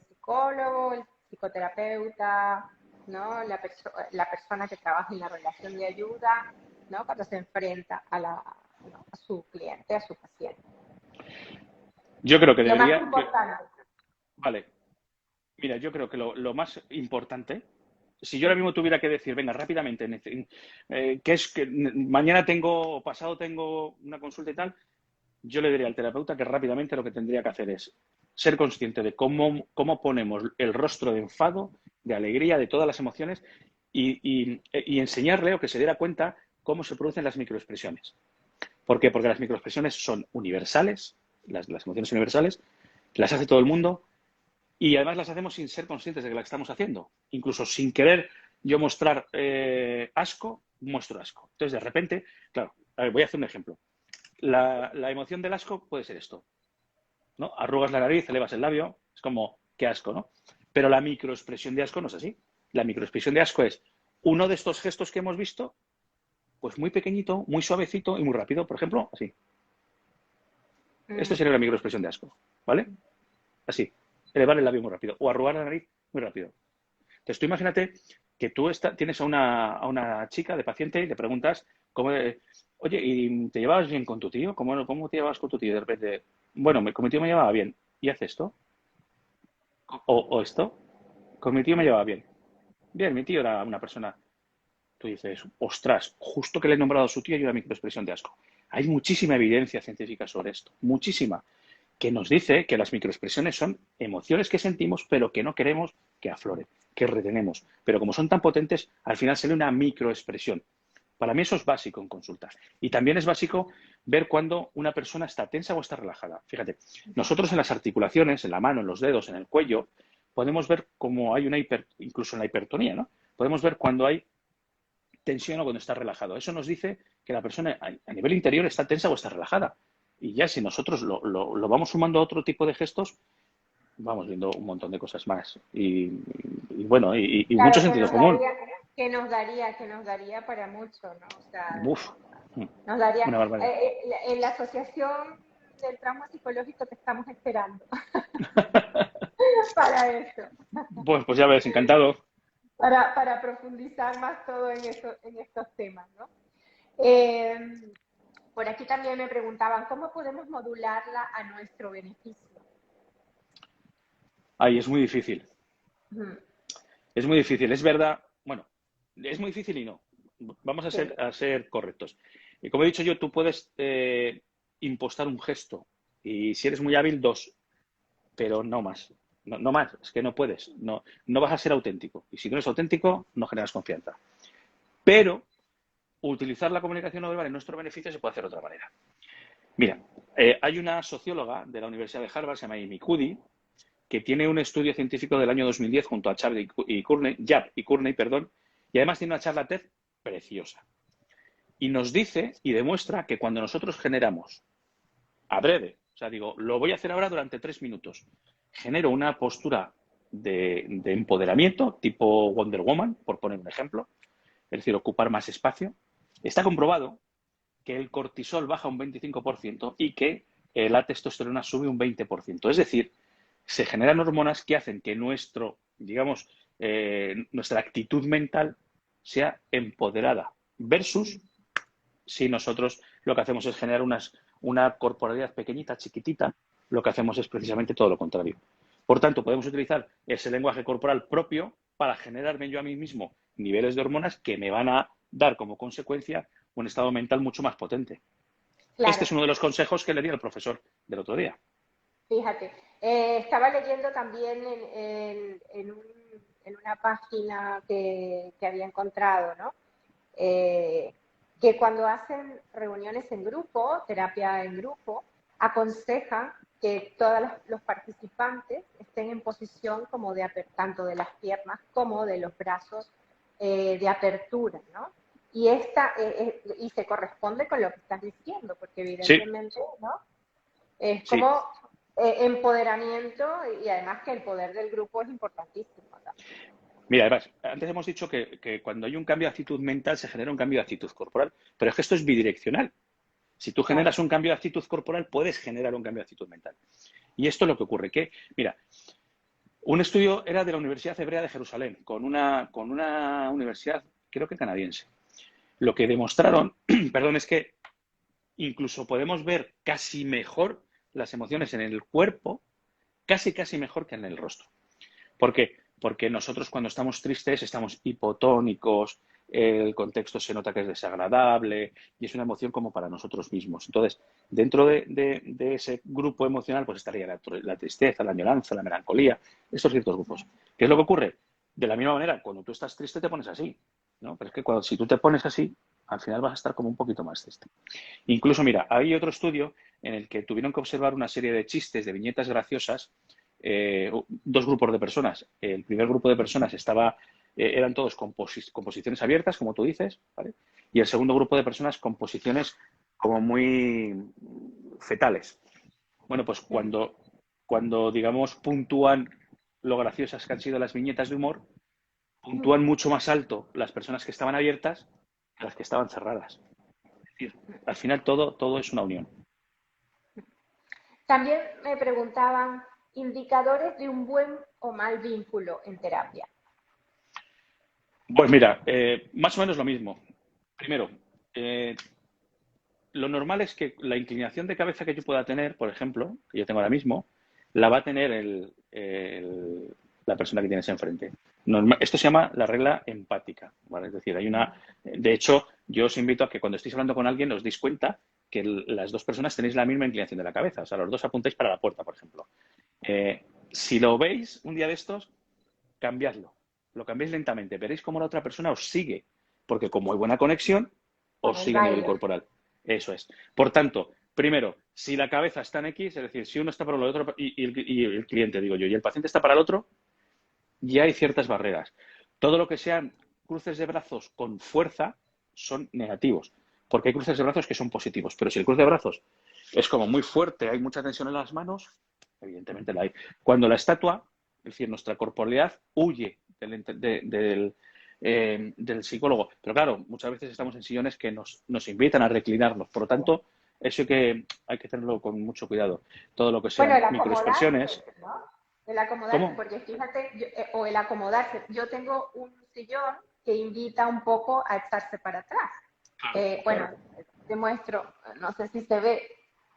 psicólogo, el psicoterapeuta, ¿no? La persona que trabaja en la relación de ayuda, ¿no? Cuando se enfrenta ¿no? a su cliente, a su paciente. yo creo que Lo más debería. importante. Vale, mira, yo creo que lo más importante, si yo ahora mismo tuviera que decir, venga, rápidamente, que es que mañana tengo, o pasado tengo una consulta y tal, yo le diría al terapeuta que rápidamente lo que tendría que hacer es ser consciente de cómo ponemos el rostro de enfado, de alegría, de todas las emociones y enseñarle o que se diera cuenta cómo se producen las microexpresiones. ¿Por qué? Porque las microexpresiones son universales, las emociones universales, las hace todo el mundo y además las hacemos sin ser conscientes de que las estamos haciendo. Incluso sin querer yo mostrar asco, muestro asco. Entonces, de repente, claro, a ver, voy a hacer un ejemplo. La emoción del asco puede ser esto, ¿no? Arrugas la nariz, elevas el labio, es como, qué asco, ¿no? Pero la microexpresión de asco no es así. La microexpresión de asco es uno de estos gestos que hemos visto, pues muy pequeñito, muy suavecito y muy rápido. Por ejemplo, así. Esto Mm, sería la microexpresión de asco, ¿vale? Así. Elevar el labio muy rápido o arrugar la nariz muy rápido. Entonces, tú imagínate que tú tienes a una chica de paciente y le preguntas, oye, ¿y te llevabas bien con tu tío? ¿Cómo te llevabas con tu tío? Y de repente, bueno, con mi tío me llevaba bien. ¿Y hace esto? ¿O esto? Con mi tío me llevaba bien. Bien, mi tío era una persona. Tú dices, ostras, justo que le he nombrado a su tío y una microexpresión de asco. Hay muchísima evidencia científica sobre esto, muchísima, que nos dice que las microexpresiones son emociones que sentimos, pero que no queremos que afloren, que retenemos. Pero como son tan potentes, al final sale una microexpresión. Para mí eso es básico en consulta. Y también es básico ver cuando una persona está tensa o está relajada. Fíjate, nosotros en las articulaciones, en la mano, en los dedos, en el cuello, podemos ver cómo hay incluso en la hipertonía, ¿no? Podemos ver cuando hay tensión o cuando está relajado. Eso nos dice que la persona a nivel interior está tensa o está relajada. Y ya si nosotros lo vamos sumando a otro tipo de gestos, vamos viendo un montón de cosas más. Y bueno, y mucho Claro, sentido común. que nos daría para mucho, ¿no? O sea, Uf, nos daría, una barbaridad. en la asociación del trauma psicológico te estamos esperando para eso, Pues ya ves, encantado. para profundizar más todo en estos temas, ¿no? Eh, por aquí también me preguntaban, ¿cómo podemos modularla a nuestro beneficio? Ay, es muy difícil. Ujú. Es muy difícil. Es verdad. Bueno, es muy difícil y no. Vamos Sí, a ser correctos. Y como he dicho yo, tú puedes impostar un gesto. Y si eres muy hábil, dos. Pero no más. No, no más. Es que no puedes. No, no vas a ser auténtico. Y si no eres auténtico, no generas confianza. Pero utilizar la comunicación no verbal en nuestro beneficio se puede hacer de otra manera. Mira, hay una socióloga de la Universidad de Harvard, se llama Amy Cuddy, que tiene un estudio científico del año 2010 junto a Jab y Courtney, perdón, y además tiene una charla TED preciosa. Y nos dice y demuestra que cuando nosotros generamos adrede, o sea, digo, lo voy a hacer ahora durante 3 minutos, genero una postura de empoderamiento tipo Wonder Woman, por poner un ejemplo, es decir, ocupar más espacio, está comprobado que el cortisol baja un 25% y que la testosterona sube un 20%. Es decir, se generan hormonas que hacen que digamos, nuestra actitud mental sea empoderada versus si nosotros lo que hacemos es generar una corporalidad pequeñita, chiquitita, lo que hacemos es precisamente todo lo contrario. Por tanto, podemos utilizar ese lenguaje corporal propio para generarme yo a mí mismo niveles de hormonas que me van a dar como consecuencia un estado mental mucho más potente. Este claro. es uno de los consejos que le di al profesor del otro día. Fíjate, estaba leyendo también en una página que había encontrado, ¿no? Eh, que cuando hacen reuniones en grupo, terapia en grupo, aconsejan que todos los participantes estén en posición como tanto de las piernas como de los brazos de apertura, ¿no? Y se corresponde con lo que estás diciendo, porque Sí, evidentemente, ¿no? Es sí. como empoderamiento y además que el poder del grupo es importantísimo, ¿no? Mira, además, antes hemos dicho que cuando hay un cambio de actitud mental se genera un cambio de actitud corporal, pero es que esto es bidireccional. Si tú Claro. generas un cambio de actitud corporal, puedes generar un cambio de actitud mental. Y esto es lo que ocurre, que, mira, un estudio era de la Universidad Hebrea de Jerusalén, con una universidad, creo que canadiense. Lo que demostraron, perdón, es que incluso podemos ver casi mejor las emociones en el cuerpo, casi mejor que en el rostro. ¿Por qué? Porque nosotros cuando estamos tristes estamos hipotónicos, el contexto se nota que es desagradable y es una emoción como para nosotros mismos. Entonces, dentro de ese grupo emocional pues estaría la tristeza, la añoranza, la melancolía, estos ciertos grupos. ¿Qué es lo que ocurre? De la misma manera, cuando tú estás triste te pones así, ¿no? Pero es que si tú te pones así, al final vas a estar como un poquito más triste. Incluso, mira, hay otro estudio en el que tuvieron que observar una serie de chistes, de viñetas graciosas, dos grupos de personas. El primer grupo de personas eran todos con posiciones abiertas, como tú dices, ¿vale? Y el segundo grupo de personas con posiciones como muy fetales. Bueno, pues cuando digamos, puntúan lo graciosas que han sido las viñetas de humor, puntúan mucho más alto las personas que estaban abiertas que las que estaban cerradas. Es decir, al final todo es una unión. También me preguntaban indicadores de un buen o mal vínculo en terapia. Pues mira, más o menos lo mismo. Primero, lo normal es que la inclinación de cabeza que yo pueda tener, por ejemplo, que yo tengo ahora mismo, la va a tener la persona que tienes enfrente. Esto se llama la regla empática, ¿vale? Es decir, de hecho, yo os invito a que cuando estéis hablando con alguien os deis cuenta que las dos personas tenéis la misma inclinación de la cabeza. O sea, los dos apuntáis para la puerta, por ejemplo. Si lo veis un día de estos, cambiadlo. Lo cambiáis lentamente. Veréis cómo la otra persona os sigue. Porque como hay buena conexión, Con os el sigue a nivel baile. corporal. Eso es. Por tanto, primero, si la cabeza está en X, es decir, si uno está para el otro y el cliente, digo yo, y el paciente está para el otro, ya hay ciertas barreras. Todo lo que sean cruces de brazos con fuerza son negativos, porque hay cruces de brazos que son positivos. Pero si el cruce de brazos es como muy fuerte, hay mucha tensión en las manos, evidentemente la hay. Cuando la estatua, es decir, nuestra corporalidad huye del psicólogo. Pero claro, muchas veces estamos en sillones que nos invitan a reclinarnos. Por lo tanto, eso hay que tenerlo con mucho cuidado. Todo lo que Bueno, sean el acomodarse, microexpresiones. ¿no? El acomodarse, ¿Cómo? porque fíjate, o el acomodarse. Yo tengo un sillón que invita un poco a echarse para atrás. Bueno, Claro. te muestro, no sé si se ve,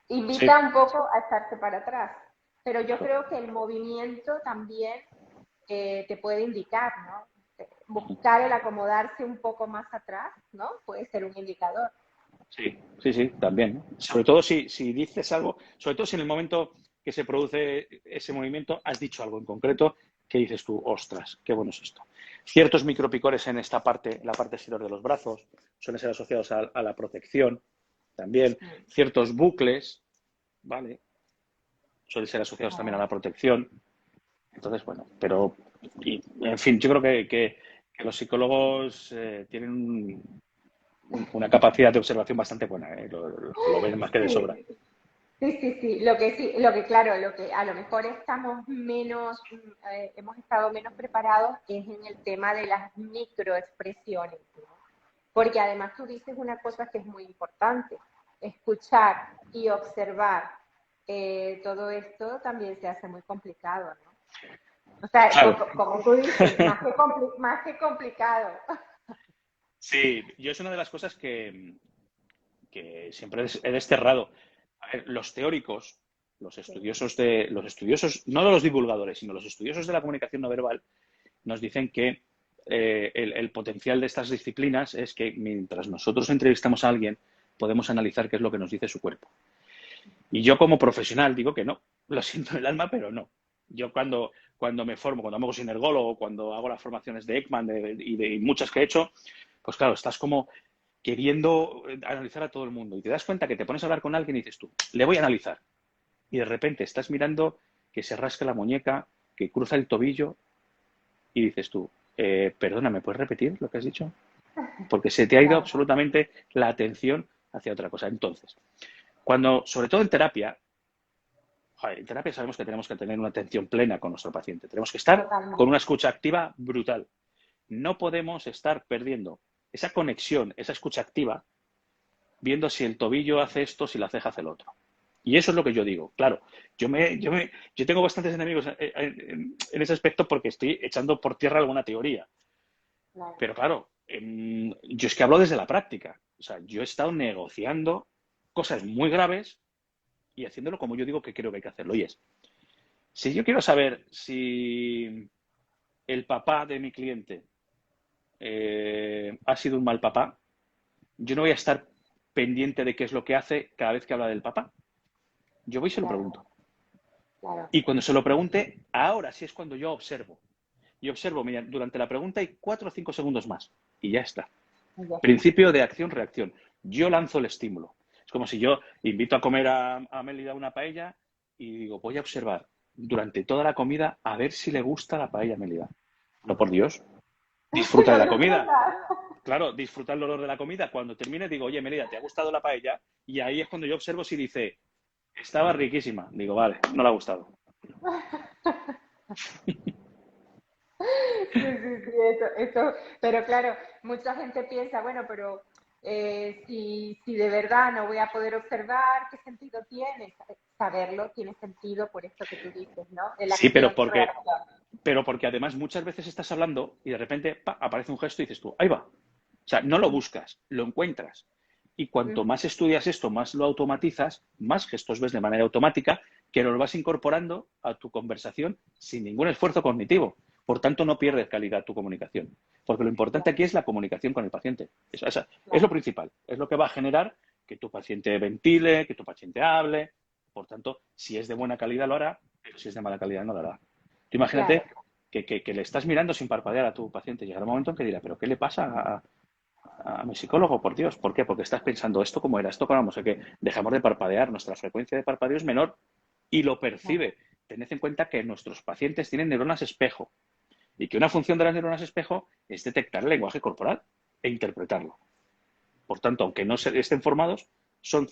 Sí, invita un poco a echarse para atrás. Pero yo claro. creo que el movimiento también te puede indicar, ¿no? Buscar el acomodarse un poco más atrás, ¿no? Puede ser un indicador. Sí, sí, sí, también. Sobre todo si dices algo, sobre todo si en el momento que se produce ese movimiento has dicho algo en concreto que dices tú, ostras, qué bueno es esto. Ciertos micropicores en esta parte, en la parte exterior de los brazos, suelen ser asociados a la protección también. Ciertos bucles, ¿vale? Suelen ser asociados también a la protección. Entonces, bueno, pero, en fin, yo creo que los psicólogos tienen una capacidad de observación bastante buena, ¿eh? Lo ven más que de sobra. Sí, sí. Lo que claro, lo que a lo mejor estamos menos, hemos estado menos preparados es en el tema de las microexpresiones, ¿no? Porque además tú dices una cosa que es muy importante, escuchar y observar todo esto también se hace muy complicado, ¿no? O sea, Claro, como tú dices, más que complicado. sí, yo es una de las cosas que siempre he desterrado. A ver, los teóricos, los estudiosos, no de los divulgadores, sino los estudiosos de la comunicación no verbal, nos dicen que el potencial de estas disciplinas es que mientras nosotros entrevistamos a alguien, podemos analizar qué es lo que nos dice su cuerpo. Y yo como profesional digo que no, lo siento en el alma, pero no. Yo cuando me formo, cuando hago sinergólogo, cuando hago las formaciones de Ekman y de muchas que he hecho, pues claro, estás como queriendo analizar a todo el mundo y te das cuenta que te pones a hablar con alguien y dices tú, le voy a analizar. Y de repente estás mirando que se rasca la muñeca, que cruza el tobillo y dices tú, perdona, ¿me puedes repetir lo que has dicho? Porque se te ha ido Claro. absolutamente la atención hacia otra cosa. Entonces, sobre todo en terapia sabemos que tenemos que tener una atención plena con nuestro paciente. Tenemos que estar con Totalmente. una escucha activa brutal. No podemos estar perdiendo esa conexión, esa escucha activa, viendo si el tobillo hace esto, si la ceja hace el otro. Y eso es lo que yo digo. Claro, yo tengo bastantes enemigos en ese aspecto porque estoy echando por tierra alguna teoría. Claro. Pero claro, yo es que hablo desde la práctica. O sea, yo he estado negociando cosas muy graves y haciéndolo como yo digo que creo que hay que hacerlo. Y es, si yo quiero saber si el papá de mi cliente ha sido un mal papá, yo no voy a estar pendiente de qué es lo que hace cada vez que habla del papá. Yo voy y se lo Claro, pregunto. claro. Y cuando se lo pregunte, ahora sí es cuando yo observo. Y observo, mira, durante la pregunta hay 4 o 5 segundos más. Y ya está. Ya está. Principio de acción-reacción. Yo lanzo el estímulo. Es como si yo invito a comer a Mélida una paella y digo, voy a observar durante toda la comida a ver si le gusta la paella a Mélida. No, por Dios, disfruta de No la te comida. pasa. Claro, disfruta el olor de la comida. Cuando termine digo, oye, Mélida, ¿te ha gustado la paella? Y ahí es cuando yo observo si dice, estaba riquísima. Digo, vale, no le ha gustado. Pero claro, mucha gente piensa, bueno, pero si de verdad no voy a poder observar, ¿qué sentido tiene? Saberlo tiene sentido por esto que tú dices, ¿no? De la Sí, acción-reacción. pero porque además muchas veces estás hablando y de repente aparece un gesto y dices tú, ahí va. O sea, no lo buscas, lo encuentras. Y cuanto Ujú. más estudias esto, más lo automatizas, más gestos ves de manera automática, que los vas incorporando a tu conversación sin ningún esfuerzo cognitivo. Por tanto, no pierdes calidad tu comunicación. Porque lo importante Claro, aquí es la comunicación con el paciente. Es lo claro. principal. Es lo que va a generar que tu paciente ventile, que tu paciente hable. Por tanto, si es de buena calidad lo hará, pero si es de mala calidad no lo hará. Tú imagínate claro. que le estás mirando sin parpadear a tu paciente. Llegará un momento en que dirá, ¿pero qué le pasa a mi psicólogo? Por Dios, ¿por qué? Porque estás pensando esto como era, esto como no sé qué. Dejamos de parpadear, nuestra frecuencia de parpadeo es menor y lo Claro. percibe. Tened en cuenta que nuestros pacientes tienen neuronas espejo y que una función de las neuronas espejo es detectar el lenguaje corporal e interpretarlo. Por tanto, aunque no estén formados, son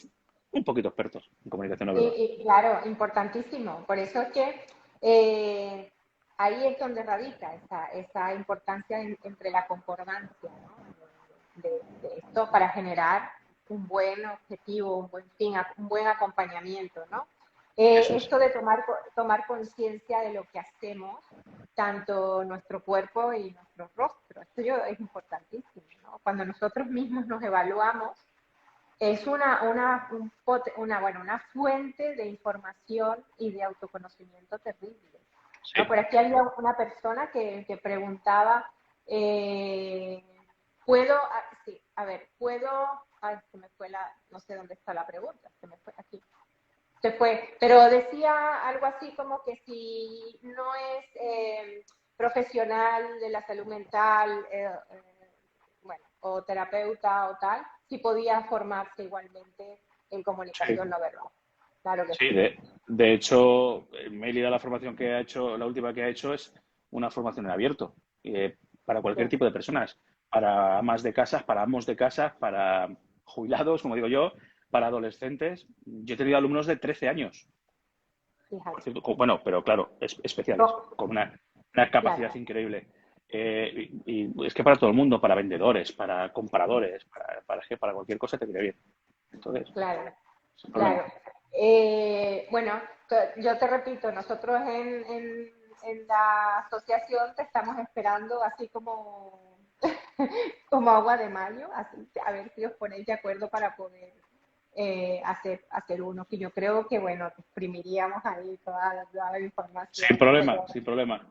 un poquito expertos en comunicación no verbal. Y claro, importantísimo. Por eso es que eh, ahí es donde radica esa importancia entre la concordancia, ¿no? De esto para generar un buen objetivo, un buen fin, un buen acompañamiento, ¿no? Eso es. Esto de tomar conciencia de lo que hacemos, tanto nuestro cuerpo y nuestro rostro, es importantísimo, ¿no? Cuando nosotros mismos nos evaluamos, es una fuente de información y de autoconocimiento terrible, Sí. ¿no? Por aquí había una persona que preguntaba, sí, a ver, se me fue no sé dónde está la pregunta, se me fue aquí, se fue, pero decía algo así como que si no es profesional de la salud mental, bueno, o terapeuta o tal, si podía formarse igualmente en Sí. comunicación no verbal. Claro que Sí, sí. de hecho, Mélida la formación que ha hecho, la última que ha hecho es una formación en abierto para Sí, cualquier tipo de personas, para amas de casas, para amos de casa, para jubilados, como digo yo, para adolescentes. Yo he tenido alumnos de 13 años, por fíjate. cierto, bueno, pero claro, especiales, No, con una capacidad claro, increíble. Y es que para todo el mundo, para vendedores, para compradores, para cualquier cosa te viene bien. Entonces, claro, sin problema. claro. Bueno, yo te repito, nosotros en la asociación te estamos esperando así como, como agua de mayo, así, a ver si os ponéis de acuerdo para poder hacer uno, que yo creo que, bueno, que exprimiríamos ahí toda la Sin información, problema, pero sin problema.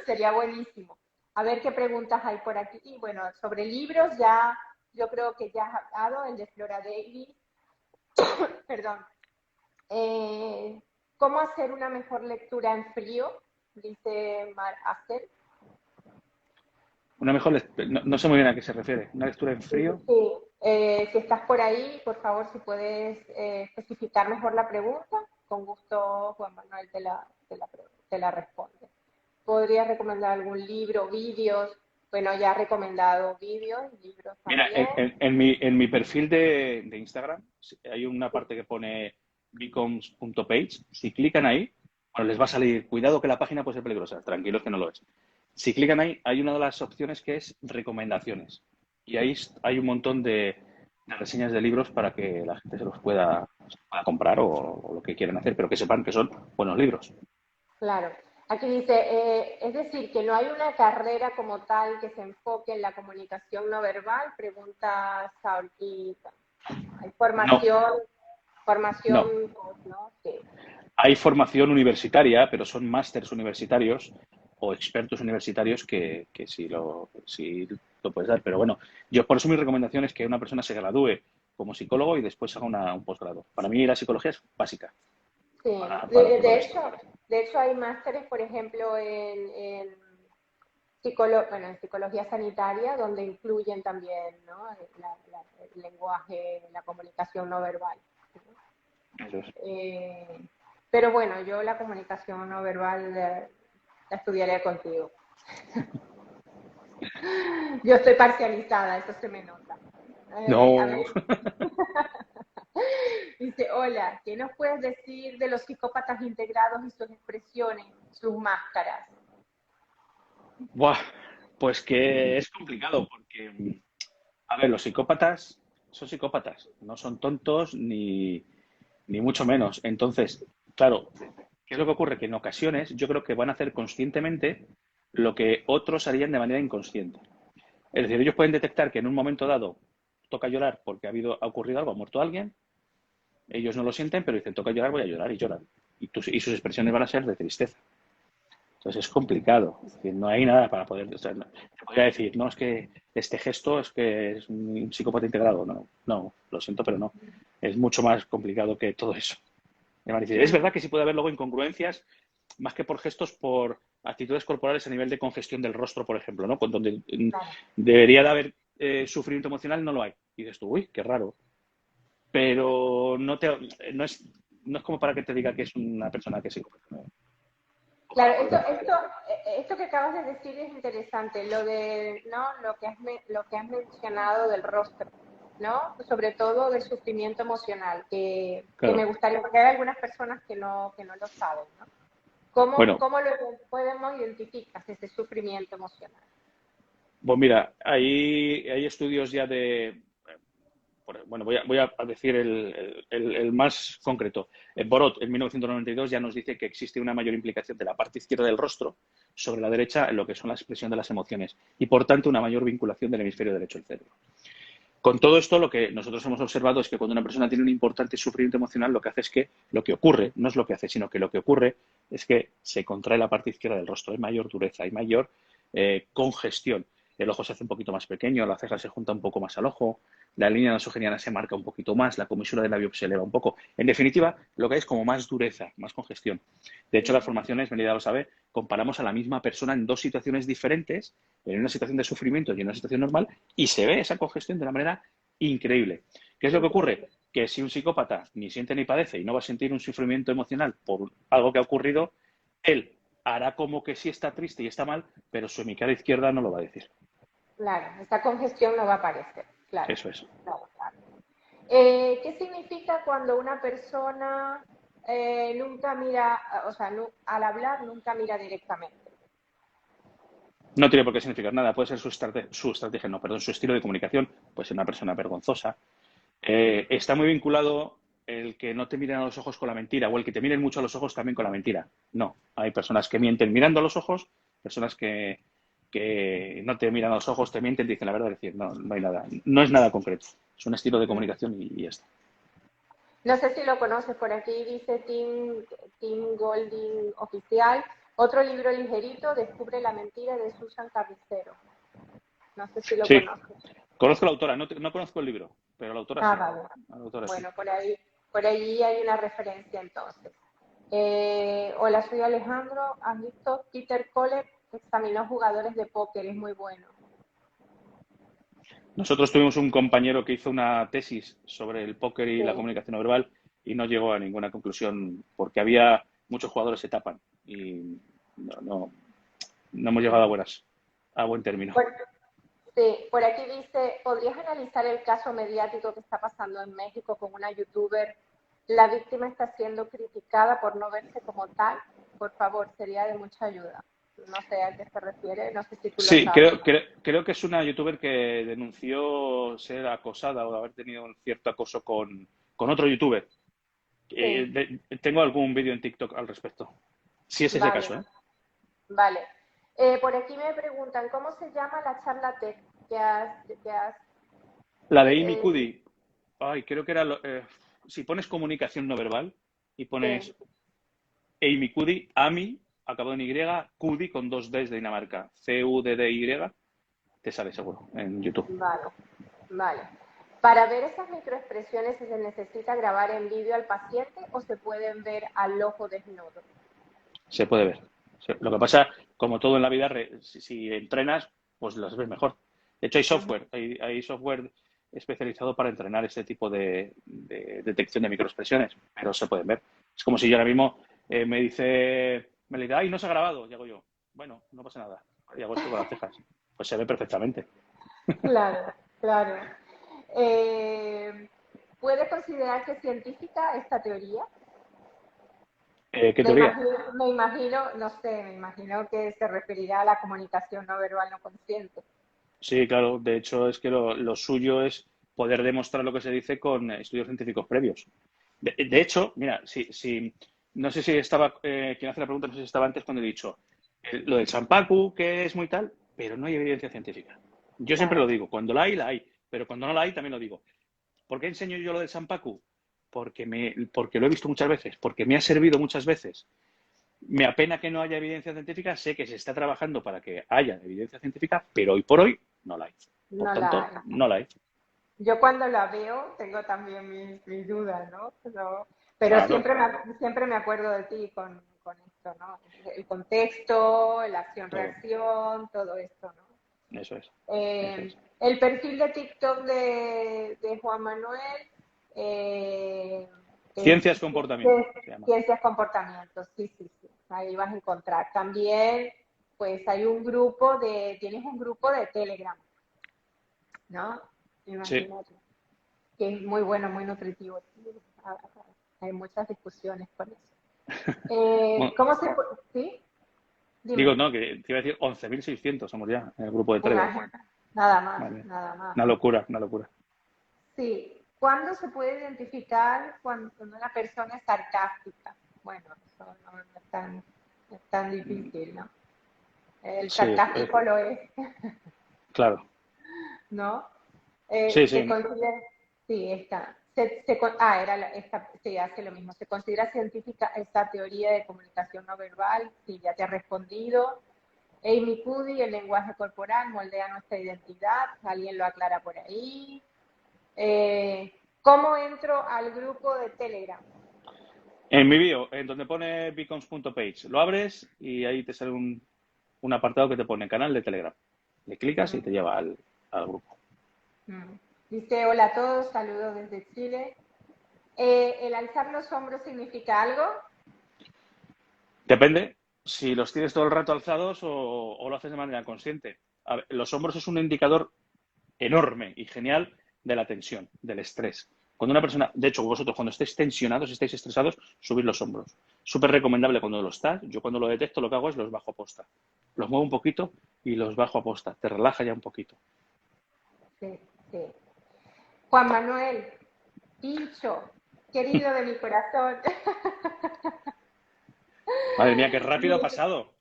sería buenísimo. A ver qué preguntas hay por aquí. Y bueno, sobre libros ya, yo creo que ya has hablado, el de Flora Davis, perdón. Eh, ¿Cómo hacer una mejor lectura en frío? Dice Mar Aster. Una mejor, no sé muy bien a qué se refiere. ¿Una lectura en frío? Sí, si estás por ahí, por favor, si puedes especificar mejor la pregunta, con gusto Juan Manuel te la responde. ¿Podrías recomendar algún libro, vídeos? Bueno, ya ha recomendado vídeos, libros Mira, también. en mi perfil de Instagram hay una Sí, parte que pone becomes.page. Si clican ahí, bueno, les va a salir, cuidado que la página puede ser peligrosa, tranquilos que no lo es. Si clican ahí, hay una de las opciones que es recomendaciones. Y ahí hay un montón de reseñas de libros para que la gente se pueda comprar o lo que quieran hacer, pero que sepan que son buenos libros. claro. Aquí dice, es decir, que no hay una carrera como tal que se enfoque en la comunicación no verbal, pregunta Saul. Y hay No, formación, no. ¿no? Sí, Hay formación universitaria, pero son másters universitarios o expertos universitarios que sí lo puedes dar. Pero bueno, yo por eso mi recomendación es que una persona se gradúe como psicólogo y después haga un posgrado. Para mí la psicología es básica sí. para todo esto. De hecho hay másteres, por ejemplo, bueno, en psicología sanitaria, donde incluyen también, ¿no? El lenguaje, la comunicación no verbal. ¿No? Eso es. Eh, pero bueno, yo la comunicación no verbal la estudiaré contigo. Yo estoy parcializada, eso se me nota. A No. ver, dice, hola, ¿qué nos puedes decir de los psicópatas integrados y sus expresiones, sus máscaras? Buah, pues que es complicado porque, a ver, los psicópatas son psicópatas, no son tontos ni mucho menos. Entonces, claro, ¿qué es lo que ocurre? Que en ocasiones yo creo que van a hacer conscientemente lo que otros harían de manera inconsciente. Es decir, ellos pueden detectar que en un momento dado toca llorar porque ha ocurrido algo, ha muerto alguien, ellos no lo sienten, pero dicen, toca llorar, voy a llorar y lloran. Y sus expresiones van a ser de tristeza. Entonces es complicado. Es decir, no hay nada para poder. O sea, te podría decir, no, es que este gesto es que es un psicópata integrado. No, no, lo siento, pero no. Es mucho más complicado que todo eso. Es verdad que sí puede haber luego incongruencias, más que por gestos, por actitudes corporales a nivel de congestión del rostro, por ejemplo, ¿no? Con donde Claro. debería de haber sufrimiento emocional, no lo hay. Y dices tú, uy, qué raro. Pero no es, no es como para que te diga que es una persona que es psicópata. ¿No? Claro, esto que acabas de decir es interesante, lo de, ¿no? Lo que has mencionado del rostro, ¿no? Sobre todo del sufrimiento emocional, que me Claro. gustaría, porque hay algunas personas que no lo saben, ¿no? Bueno, ¿Cómo lo podemos identificar ese sufrimiento emocional? pues mira, hay estudios ya de, bueno, voy a decir el más concreto. Borot, en 1992, ya nos dice que existe una mayor implicación de la parte izquierda del rostro sobre la derecha en lo que son la expresión de las emociones y, por tanto, una mayor vinculación del hemisferio derecho del cerebro. Con todo esto, lo que nosotros hemos observado es que cuando una persona tiene un importante sufrimiento emocional, lo que hace es que lo que ocurre, no es lo que hace, sino que lo que ocurre es que se contrae la parte izquierda del rostro, hay mayor dureza, hay mayor congestión. El ojo se hace un poquito más pequeño, la ceja se junta un poco más al ojo, la línea nasogeniana se marca un poquito más, la comisura del labio se eleva un poco. En definitiva, lo que hay es como más dureza, más congestión. De hecho, las formaciones, Melida lo sabe, comparamos a la misma persona en dos situaciones diferentes, en una situación de sufrimiento y en una situación normal, y se ve esa congestión de una manera increíble. ¿Qué es lo que ocurre? Que si un psicópata ni siente ni padece y no va a sentir un sufrimiento emocional por algo que ha ocurrido, él hará como que sí está triste y está mal, pero su hemisferio izquierda no lo va a decir. Claro, esta congestión no va a aparecer, claro, Eso es. claro, claro. ¿Qué significa cuando una persona nunca mira, o sea, al hablar nunca mira directamente? No tiene por qué significar nada. Puede ser su estrategia, no, perdón, su estilo de comunicación. Puede ser una persona vergonzosa. Está muy vinculado el que no te miren a los ojos con la mentira o el que te miren mucho a los ojos también con la mentira. No, hay personas que mienten mirando a los ojos, personas que no te miran a los ojos, te mienten, te dicen la verdad. Es decir, no, no hay nada. No es nada concreto. Es un estilo de comunicación y ya está. No sé si lo conoces, por aquí dice Tim Golding Oficial. Otro libro ligerito, Descubre la mentira de Susan Carnicero. No sé si lo Sí, conoces. conozco la autora, no conozco el libro, pero la autora Ah, sí. vale. La autora sí. Bueno, por ahí hay una referencia entonces. Hola, soy Alejandro. ¿Has visto? Peter Koller examinó jugadores de póker, es muy bueno. Nosotros tuvimos un compañero que hizo una tesis sobre el póker y Sí, la comunicación no verbal y no llegó a ninguna conclusión porque había muchos jugadores que se tapan y no, no hemos llegado a buen término. por, sí, por aquí dice, ¿podrías analizar el caso mediático que está pasando en México con una youtuber? La víctima está siendo criticada por no verse como tal. Por favor, sería de mucha ayuda. No sé a qué se refiere, no sé si tú lo Sí, sabes. creo que es una youtuber que denunció ser acosada o haber tenido un cierto acoso con otro youtuber. Sí, Tengo algún vídeo en TikTok al respecto. Sí es ese vale, caso, ¿eh? vale. Por aquí me preguntan, ¿cómo se llama la charla TED que has La de Amy eh, Cuddy, ay, creo que era, si pones comunicación no verbal y sí, pones Amy Cuddy, Amy, acabado en Y, Cuddy con dos Ds de Dinamarca, Cuddy, te sale seguro en YouTube. vale, vale. Para ver esas microexpresiones, ¿se necesita grabar en vídeo al paciente o se pueden ver al ojo desnudo? Se puede ver. Lo que pasa, como todo en la vida, si entrenas, pues las ves mejor. De hecho, hay Ujú. software, hay software especializado para entrenar este tipo de detección de microexpresiones, pero se pueden ver. Es como si yo ahora mismo me le dice, ay, no se ha grabado, y hago yo, bueno, no pasa nada, y hago esto con las cejas. Pues se ve perfectamente. Claro, claro. Eh, ¿Puede considerarse científica esta teoría? ¿Qué teoría? Me imagino, no sé, me imagino que se referirá a la comunicación no verbal no consciente. Sí, claro. De hecho, es que lo suyo es poder demostrar lo que se dice con estudios científicos previos. De hecho, mira, no sé si estaba, quien hace la pregunta, no sé si estaba antes cuando he dicho lo del champacu, que es muy tal, pero no hay evidencia científica. Yo siempre lo Claro, digo, cuando la hay, pero cuando no la hay también lo digo. ¿Por qué enseño yo lo del champacu? Porque lo he visto muchas veces, porque me ha servido muchas veces Me apena que no haya evidencia científica, sé que se está trabajando para que haya evidencia científica, pero hoy por hoy no la hay. Por No la tanto, hay. no la hay. Yo cuando la veo tengo también mis dudas, ¿no? Pero Claro, siempre me acuerdo de ti con esto, ¿no? El contexto, la todo. acción-reacción, todo esto, ¿no? Eso es. Eso Eh, es. el perfil de TikTok de Juan Manuel eh, es Ciencias comportamiento, se llama. ciencias comportamientos, sí, sí, sí. Ahí vas a encontrar. También, pues hay tienes un grupo de Telegram, ¿no? Sí. Imagínate, que es muy bueno, muy nutritivo. Hay muchas discusiones por eso. Bueno, ¿Cómo se puede? ¿Sí? digo, Dime. no, que te iba a decir 11.600 somos ya en el grupo de Telegram. Imagínate. Nada más, Vale. nada más. Una locura, una locura. Sí. ¿Cuándo se puede identificar cuando una persona es sarcástica? Bueno, eso no es tan difícil, ¿no? El Sí, sarcástico lo es, claro. ¿no? Sí, Se sí. considera, sí, está. Sí, hace lo mismo. ¿Se considera científica esta teoría de comunicación no verbal? Sí, ya te ha respondido. Amy Cuddy, el lenguaje corporal moldea nuestra identidad. Alguien lo aclara por ahí. ¿Cómo entro al grupo de Telegram? En mi bio, en donde pone beacons.page, lo abres y ahí te sale un apartado que te pone canal de Telegram. Le clicas y te Mm, lleva al grupo. mm. Dice, hola a todos, saludos desde Chile. ¿El alzar los hombros significa algo? Depende si los tienes todo el rato alzados o lo haces de manera consciente. A ver, los hombros es un indicador enorme y genial de la tensión, del estrés. Cuando una persona, de hecho, vosotros cuando estéis tensionados, estáis estresados, subid los hombros. Súper recomendable cuando lo estás. Yo cuando lo detecto lo que hago es los bajo a posta. Los muevo un poquito y los bajo a posta. Te relaja ya un poquito. Sí, sí. Juan Manuel, Pincho, querido de mi corazón. Madre mía, qué rápido ha pasado.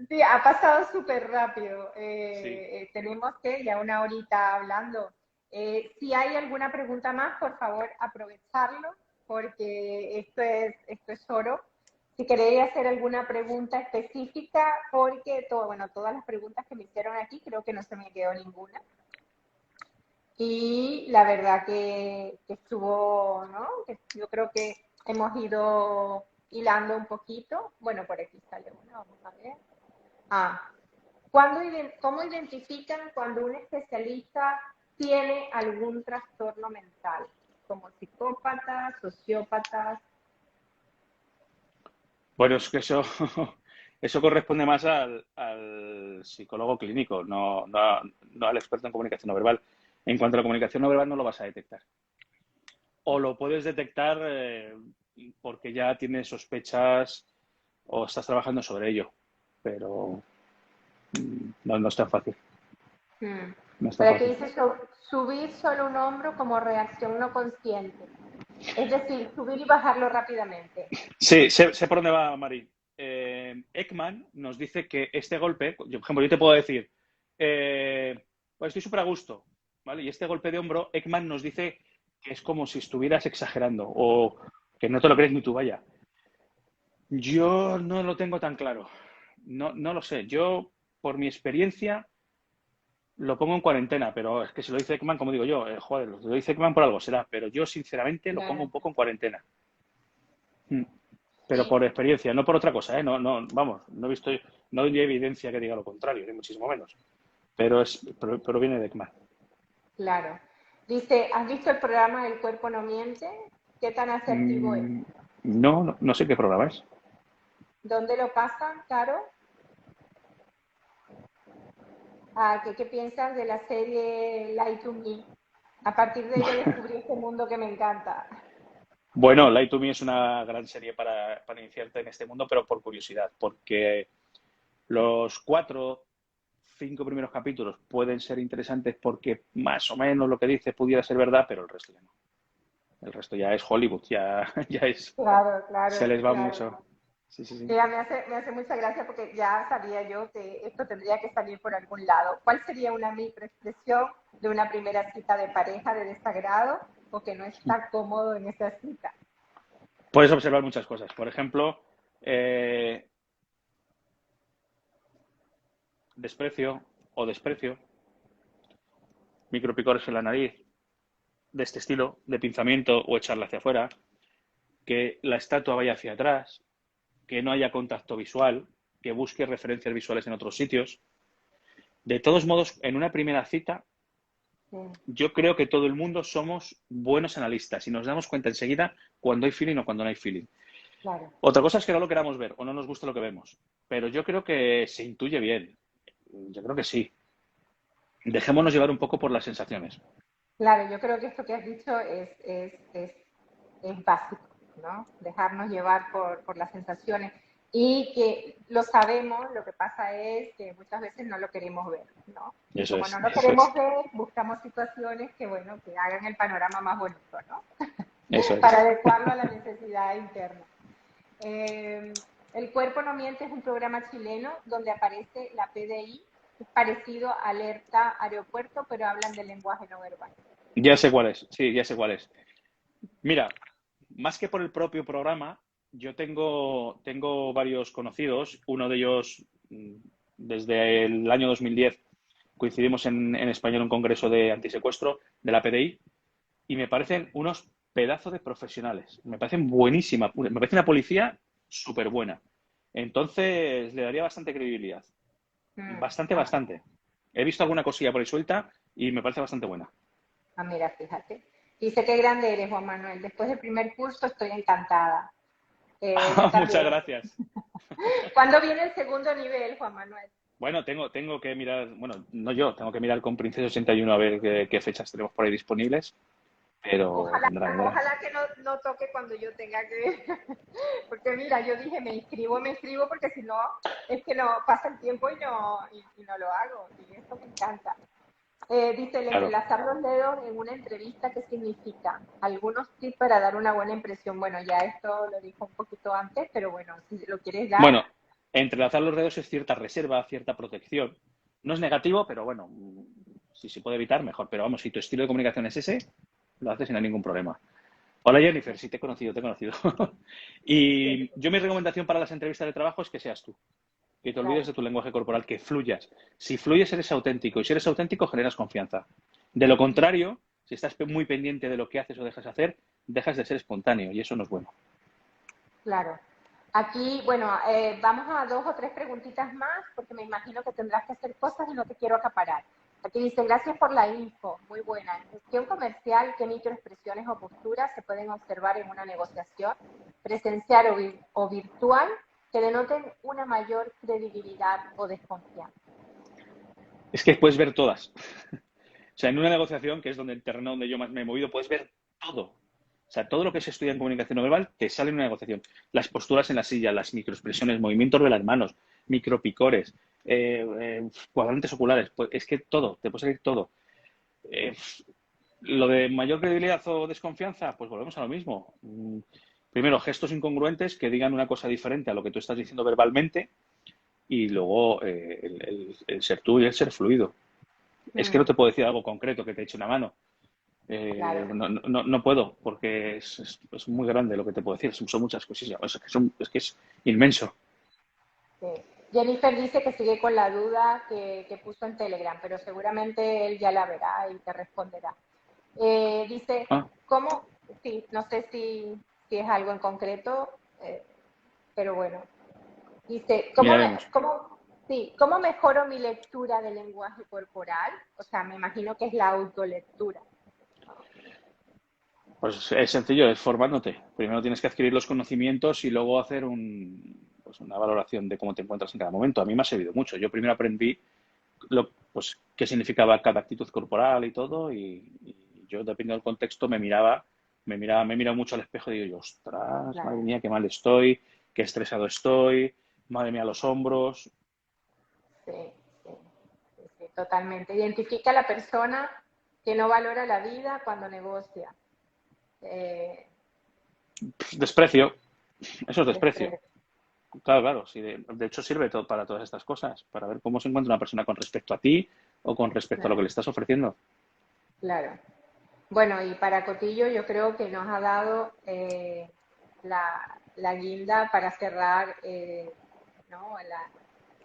Sí, ha pasado súper rápido. Sí. Tenemos que ya una horita hablando. Si hay alguna pregunta más, por favor, aprovecharlo, porque esto es oro. Si queréis hacer alguna pregunta específica, porque bueno, todas las preguntas que me hicieron aquí, creo que no se me quedó ninguna. Y la verdad que estuvo, ¿no? Que yo creo que hemos ido hilando un poquito. Bueno, por aquí sale una, vamos a ver. Ah, ¿cómo identifican cuando un especialista tiene algún trastorno mental? Como psicópatas, sociópatas. Bueno, es que eso, eso corresponde más al psicólogo clínico, no al experto en comunicación no verbal. En cuanto a la comunicación no verbal, no lo vas a detectar. O lo puedes detectar porque ya tienes sospechas o estás trabajando sobre ello, pero no es tan fácil. Hmm. No es tan Pero aquí fácil. dice subir solo un hombro como reacción no consciente. Es decir, subir y bajarlo rápidamente. Sí, sé por dónde va, Mari. Ekman nos dice que este golpe, yo, por ejemplo, yo te puedo decir, pues estoy súper a gusto, ¿vale? Y este golpe de hombro, Ekman nos dice que es como si estuvieras exagerando o que no te lo crees ni tú, vaya. Yo no lo tengo tan claro. No lo sé. Yo, por mi experiencia, lo pongo en cuarentena, pero es que si lo dice Ekman, como digo yo, joder, lo dice Ekman por algo será, pero yo, sinceramente, lo pongo Claro. un poco en cuarentena. Mm. Pero Sí, por experiencia, no por otra cosa, ¿eh? Vamos, no he visto, no hay evidencia que diga lo contrario, ni muchísimo menos. Pero viene de Ekman. claro. Dice, ¿has visto el programa El cuerpo no miente? ¿Qué tan asertivo es? Mm, no sé qué programa es. ¿Dónde lo pasan, Caro? ¿Qué piensas de la serie Lie to Me? A partir de ella descubrí este mundo que me encanta. Bueno, Light to Me es una gran serie para iniciarte en este mundo, pero por curiosidad, porque los 5 primeros capítulos pueden ser interesantes porque más o menos lo que dice pudiera ser verdad, pero el resto ya no. El resto ya es Hollywood, ya Claro, se claro, les va claro. mucho. Sí, sí, sí. Mira, me hace mucha gracia porque ya sabía yo que esto tendría que salir por algún lado. ¿Cuál sería una microexpresión de una primera cita de pareja de desagrado o que no está cómodo en esa cita? Puedes observar muchas cosas. Por ejemplo, desprecio o desprecio, micropicores en la nariz, de este estilo, de pinzamiento o echarla hacia afuera, que la estatua vaya hacia atrás, que no haya contacto visual, que busque referencias visuales en otros sitios. De todos modos, en una primera cita, yo creo que todo el mundo somos buenos analistas y nos damos cuenta enseguida cuando hay feeling o cuando no hay feeling. Claro. Otra cosa es que no lo queramos ver o no nos gusta lo que vemos, pero yo creo que se intuye bien. Yo creo que sí. Dejémonos llevar un poco por las sensaciones. Claro, yo creo que esto que has dicho es básico, ¿no? Dejarnos llevar por las sensaciones y que lo sabemos, lo que pasa es que muchas veces no lo queremos ver, ¿no? Y Eso como es, no lo eso queremos es, ver, buscamos situaciones que, bueno, que hagan el panorama más bonito, ¿no? eso Para es. adecuarlo a la necesidad interna. El cuerpo no miente es un programa chileno donde aparece la PDI, es parecido a Alerta Aeropuerto, pero hablan del lenguaje no verbal. Ya sé cuál es, sí, ya sé cuál es. Mira, más que por el propio programa, yo tengo varios conocidos, uno de ellos desde el año 2010 coincidimos en España en un congreso de antisecuestro de la PDI y me parecen unos pedazos de profesionales, me parecen buenísima, me parece una policía súper buena. Entonces le daría bastante credibilidad, bastante, Ah, bastante. He visto alguna cosilla por ahí suelta y me parece bastante buena. mira, fíjate. Dice qué grande eres, Juan Manuel. Después del primer curso estoy encantada. Yo Muchas también. gracias. ¿Cuándo viene el segundo nivel, Juan Manuel? Bueno, tengo que mirar, bueno, no yo, tengo que mirar con Princesa 81 a ver qué fechas tenemos por ahí disponibles, pero Ojalá, vendrá. ojalá que no toque cuando yo tenga que, porque mira, yo dije me inscribo porque si no, es que no pasa el tiempo y no lo hago, y esto me encanta. Dice, el Claro. entrelazar los dedos en una entrevista, ¿qué significa? Algunos tips para dar una buena impresión. Bueno, ya esto lo dijo un poquito antes, pero bueno, si lo quieres dar, Bueno, entrelazar los dedos es cierta reserva, cierta protección. No es negativo, pero bueno, si se puede evitar, mejor. Pero vamos, si tu estilo de comunicación es ese, lo haces y no hay ningún problema. Hola Jennifer, sí te he conocido, te he conocido. Y yo mi recomendación para las entrevistas de trabajo es que seas tú, que te olvides claro, de tu lenguaje corporal, que fluyas. Si fluyes eres auténtico y si eres auténtico generas confianza. De lo contrario, si estás muy pendiente de lo que haces o dejas hacer, dejas de ser espontáneo y eso no es bueno. claro. Aquí, bueno, vamos a dos o tres preguntitas más, porque me imagino que tendrás que hacer cosas y no te quiero acaparar. Aquí dice, gracias por la info, muy buena. En gestión comercial, ¿qué microexpresiones o posturas se pueden observar en una negociación presencial o virtual que denoten una mayor credibilidad o desconfianza? Es que puedes ver todas. O sea, en una negociación, que es donde el terreno donde yo más me he movido, puedes ver todo. O sea, todo lo que se estudia en comunicación no verbal te sale en una negociación. Las posturas en la silla, las microexpresiones, movimientos de las manos, micropicores, cuadrantes oculares. Pues es que todo, te puede salir todo. Eh, lo de mayor credibilidad o desconfianza, pues volvemos a lo mismo. Primero, gestos incongruentes que digan una cosa diferente a lo que tú estás diciendo verbalmente y luego el ser tú y el ser fluido. Es que no Mm, te puedo decir algo concreto que te eche una mano. claro. No puedo, porque es muy grande lo que te puedo decir. Son muchas cosillas. Es que es inmenso. Sí. Jennifer dice que sigue con la duda que puso en Telegram, pero seguramente él ya la verá y te responderá. Dice, Ah, ¿cómo? Sí, no sé si es algo en concreto, pero bueno. Dice, miraremos. ¿cómo mejoro mi lectura del lenguaje corporal? O sea, me imagino que es la autolectura. Pues es sencillo, es formándote. Primero tienes que adquirir los conocimientos y luego hacer pues una valoración de cómo te encuentras en cada momento. A mí me ha servido mucho. Yo primero aprendí pues, qué significaba cada actitud corporal y todo, y yo, dependiendo del contexto, me miraba mucho al espejo y digo, yo, ostras, madre Claro, mía, qué mal estoy, qué estresado estoy, madre mía, los hombros. sí, sí, sí, totalmente. Identifica a la persona que no valora la vida cuando negocia. Eh, Desprecio, eso es desprecio. desprecio. Claro, claro, sí, de hecho sirve todo para todas estas cosas, para ver cómo se encuentra una persona con respecto a ti o con respecto a lo que Claro, le estás ofreciendo. claro. Bueno, y para Cotillo yo creo que nos ha dado la guinda para cerrar ¿no?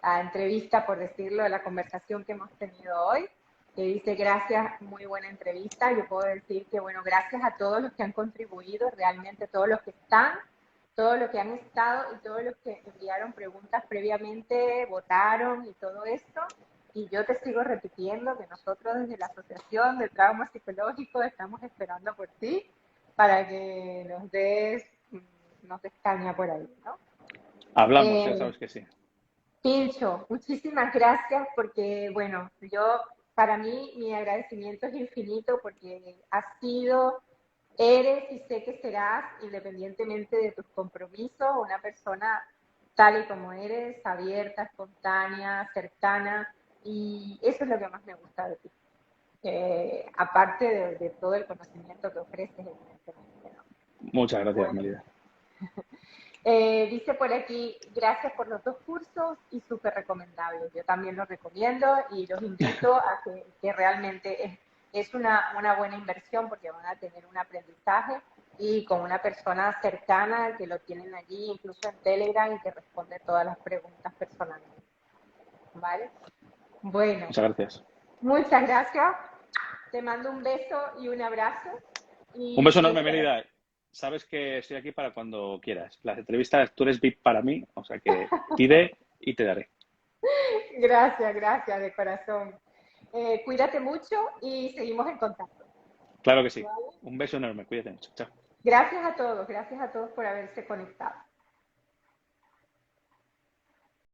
la entrevista, por decirlo, la conversación que hemos tenido hoy, que dice gracias, muy buena entrevista. Yo puedo decir que, bueno, gracias a todos los que han contribuido, realmente todos los que están, todos los que han estado y todos los que enviaron preguntas previamente, votaron y todo esto. Y yo te sigo repitiendo que nosotros desde la Asociación del Trauma Psicológico estamos esperando por ti para que nos des caña por ahí, ¿no? Hablamos, ya sabes que sí. Pincho, muchísimas gracias porque, bueno, para mí, mi agradecimiento es infinito porque has sido, eres y sé que serás, independientemente de tus compromisos, una persona tal y como eres, abierta, espontánea, cercana, y eso es lo que más me gusta de ti. Aparte de todo el conocimiento que ofreces, evidentemente, ¿no? Muchas gracias, Bueno, Melida. dice por aquí, gracias por los 2 cursos y súper recomendables. Yo también los recomiendo y los invito a que realmente es una buena inversión porque van a tener un aprendizaje y con una persona cercana que lo tienen allí, incluso en Telegram, y que responde todas las preguntas personalmente. ¿Vale? Bueno, Muchas gracias. muchas gracias. Te mando un beso y un abrazo. Un beso Y enorme, Melida. Sabes que estoy aquí para cuando quieras. Las entrevistas, tú eres VIP para mí, o sea que pide y te daré. gracias, gracias de corazón. Cuídate mucho y seguimos en contacto. Claro que sí. ¿Vale? Un beso enorme. Cuídate mucho. Chao. Gracias a todos por haberse conectado.